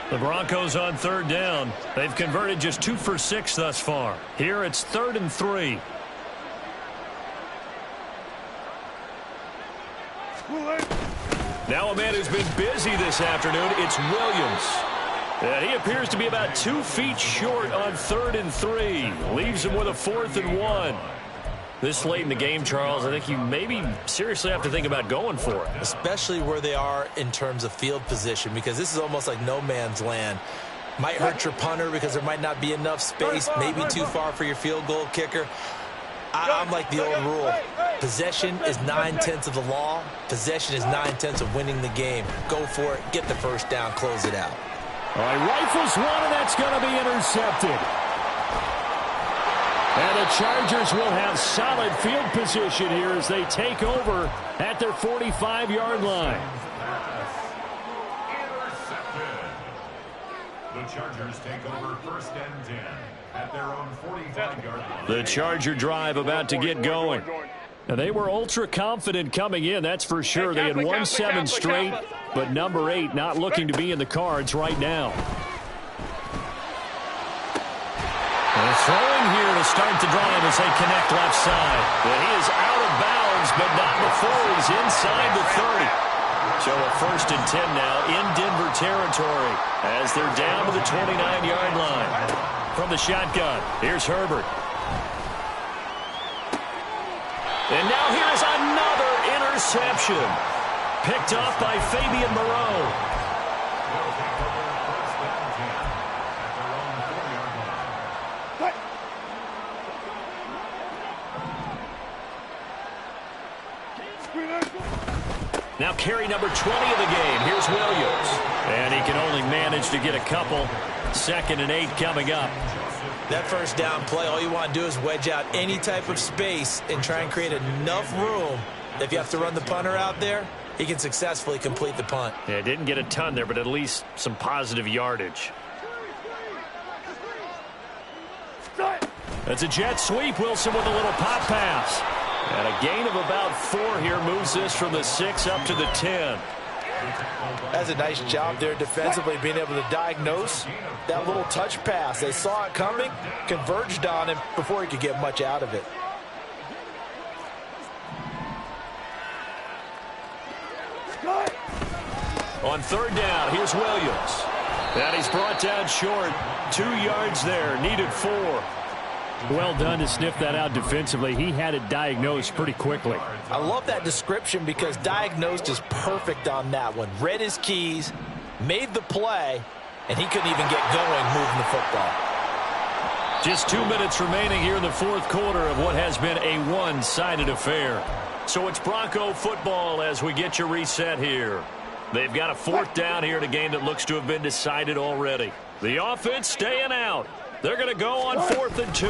The Broncos on 3rd down. They've converted just 2 for 6 thus far. Here it's 3rd and 3. Now a man who's been busy this afternoon, it's Williams. And he appears to be about 2 feet short on 3rd and 3. Leaves him with a 4th and 1. This late in the game, Charles, I think you maybe seriously have to think about going for it. Especially where they are in terms of field position, because this is almost like no man's land. Might hurt your punter because there might not be enough space, maybe too far for your field goal kicker. I'm like the old rule. Possession is 9/10 of the law. Possession is 9/10 of winning the game. Go for it. Get the first down. Close it out. All right, rifles one, and that's going to be intercepted. And the Chargers will have solid field position here as they take over at their 45-yard line. Intercepted. The Chargers take over 1st and 10 at their own 45-yard line. The Charger drive about to get going. Now, they were ultra confident coming in, that's for sure. They had won 7 straight, but number 8 not looking to be in the cards right now. And throwing here to start the drive as they connect left side. But he is out of bounds, but not before he's inside the 30. So a 1st and 10 now in Denver territory as they're down to the 29-yard line. From the shotgun, here's Herbert. And now here's another interception. Picked off by Fabian Moreau. Now carry number 20 of the game. Here's Williams. And he can only manage to get a couple. 2nd and 8 coming up. That first down play, all you want to do is wedge out any type of space and try and create enough room. If you have to run the punter out there, he can successfully complete the punt. Yeah, didn't get a ton there, but at least some positive yardage. That's a jet sweep. Wilson with a little pop pass. And a gain of about 4 here moves this from the 6 up to the 10. That's a nice job there defensively, being able to diagnose that little touch pass. They saw it coming, converged on him before he could get much out of it. On 3rd down, here's Williams. And he's brought down short. 2 yards there, needed 4. Well done to sniff that out defensively. He had it diagnosed pretty quickly. I love that description because diagnosed is perfect on that one. Read his keys, made the play, and he couldn't even get going moving the football. Just 2 minutes remaining here in the 4th quarter of what has been a one-sided affair. So it's Bronco football as we get you reset here. They've got a 4th down here in a game that looks to have been decided already. The offense staying out. They're going to go on 4th and 2.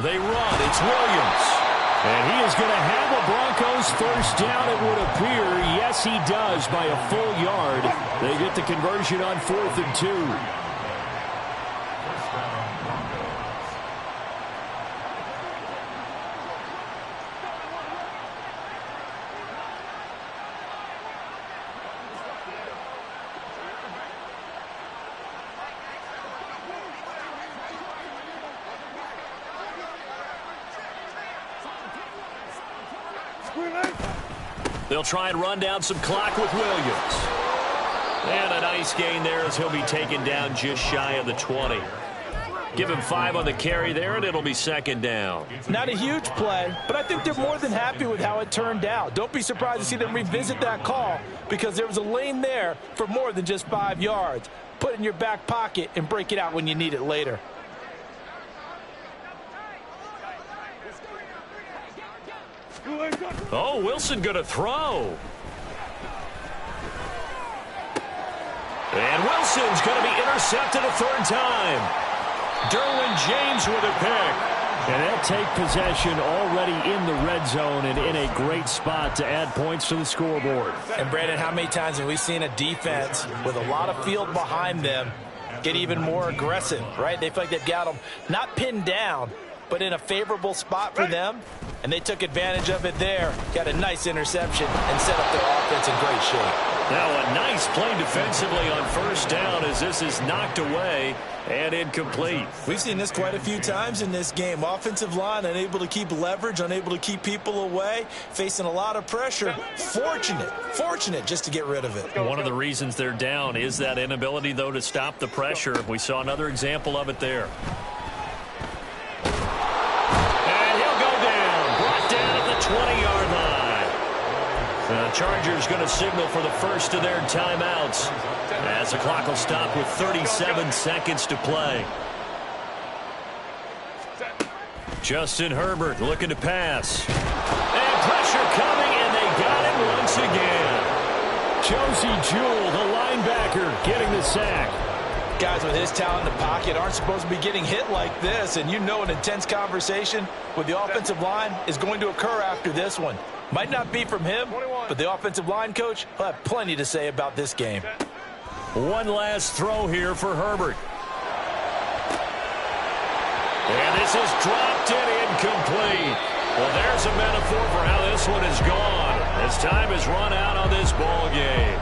They run. It's Williams. And he is going to have a Broncos first down, it would appear. Yes, he does by a full yard. They get the conversion on 4th and 2. They'll try and run down some clock with Williams. And a nice gain there as he'll be taken down just shy of the 20. Give him 5 on the carry there, and it'll be second down. Not a huge play, but I think they're more than happy with how it turned out. Don't be surprised to see them revisit that call because there was a lane there for more than just 5 yards. Put it in your back pocket and break it out when you need it later. Oh, Wilson going to throw. And Wilson's going to be intercepted a third time. Derwin James with a pick. And they'll take possession already in the red zone and in a great spot to add points to the scoreboard. And, Brandon, how many times have we seen a defense with a lot of field behind them get even more aggressive, right? They feel like they've got them not pinned down, but in a favorable spot for them, and they took advantage of it there. Got a nice interception and set up their offense in great shape. Now a nice play defensively on first down as this is knocked away and incomplete. We've seen this quite a few times in this game. Offensive line unable to keep leverage, unable to keep people away, facing a lot of pressure. Fortunate just to get rid of it. One of the reasons they're down is that inability, though, to stop the pressure. We saw another example of it there. And he'll go down. Brought down at the 20-yard line. The Chargers going to signal for the first of their timeouts as the clock will stop with 37 seconds to play. Justin Herbert looking to pass. And pressure coming, and they got him once again. Josie Jewell, the linebacker, getting the sack. Guys with his talent in the pocket aren't supposed to be getting hit like this, and you know an intense conversation with the offensive line is going to occur after this one. Might not be from him, but the offensive line coach will have plenty to say about this game. One last throw here for Herbert. And this is dropped and incomplete. Well, there's a metaphor for how this one is gone. As time has run out on this ball game.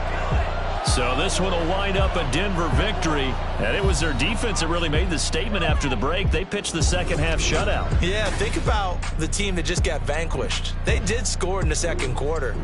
So this one will wind up a Denver victory. And it was their defense that really made the statement after the break. They pitched the second half shutout. Yeah, think about the team that just got vanquished. They did score in the second quarter.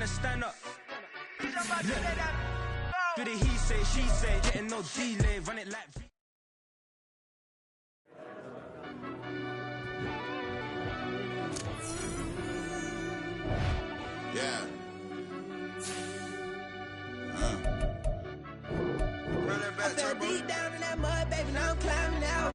Stand up. Do the he say, she say, getting no delay, run it like. Yeah. Run it back, turbo. Deep down in that mud, baby, now I'm climbing out.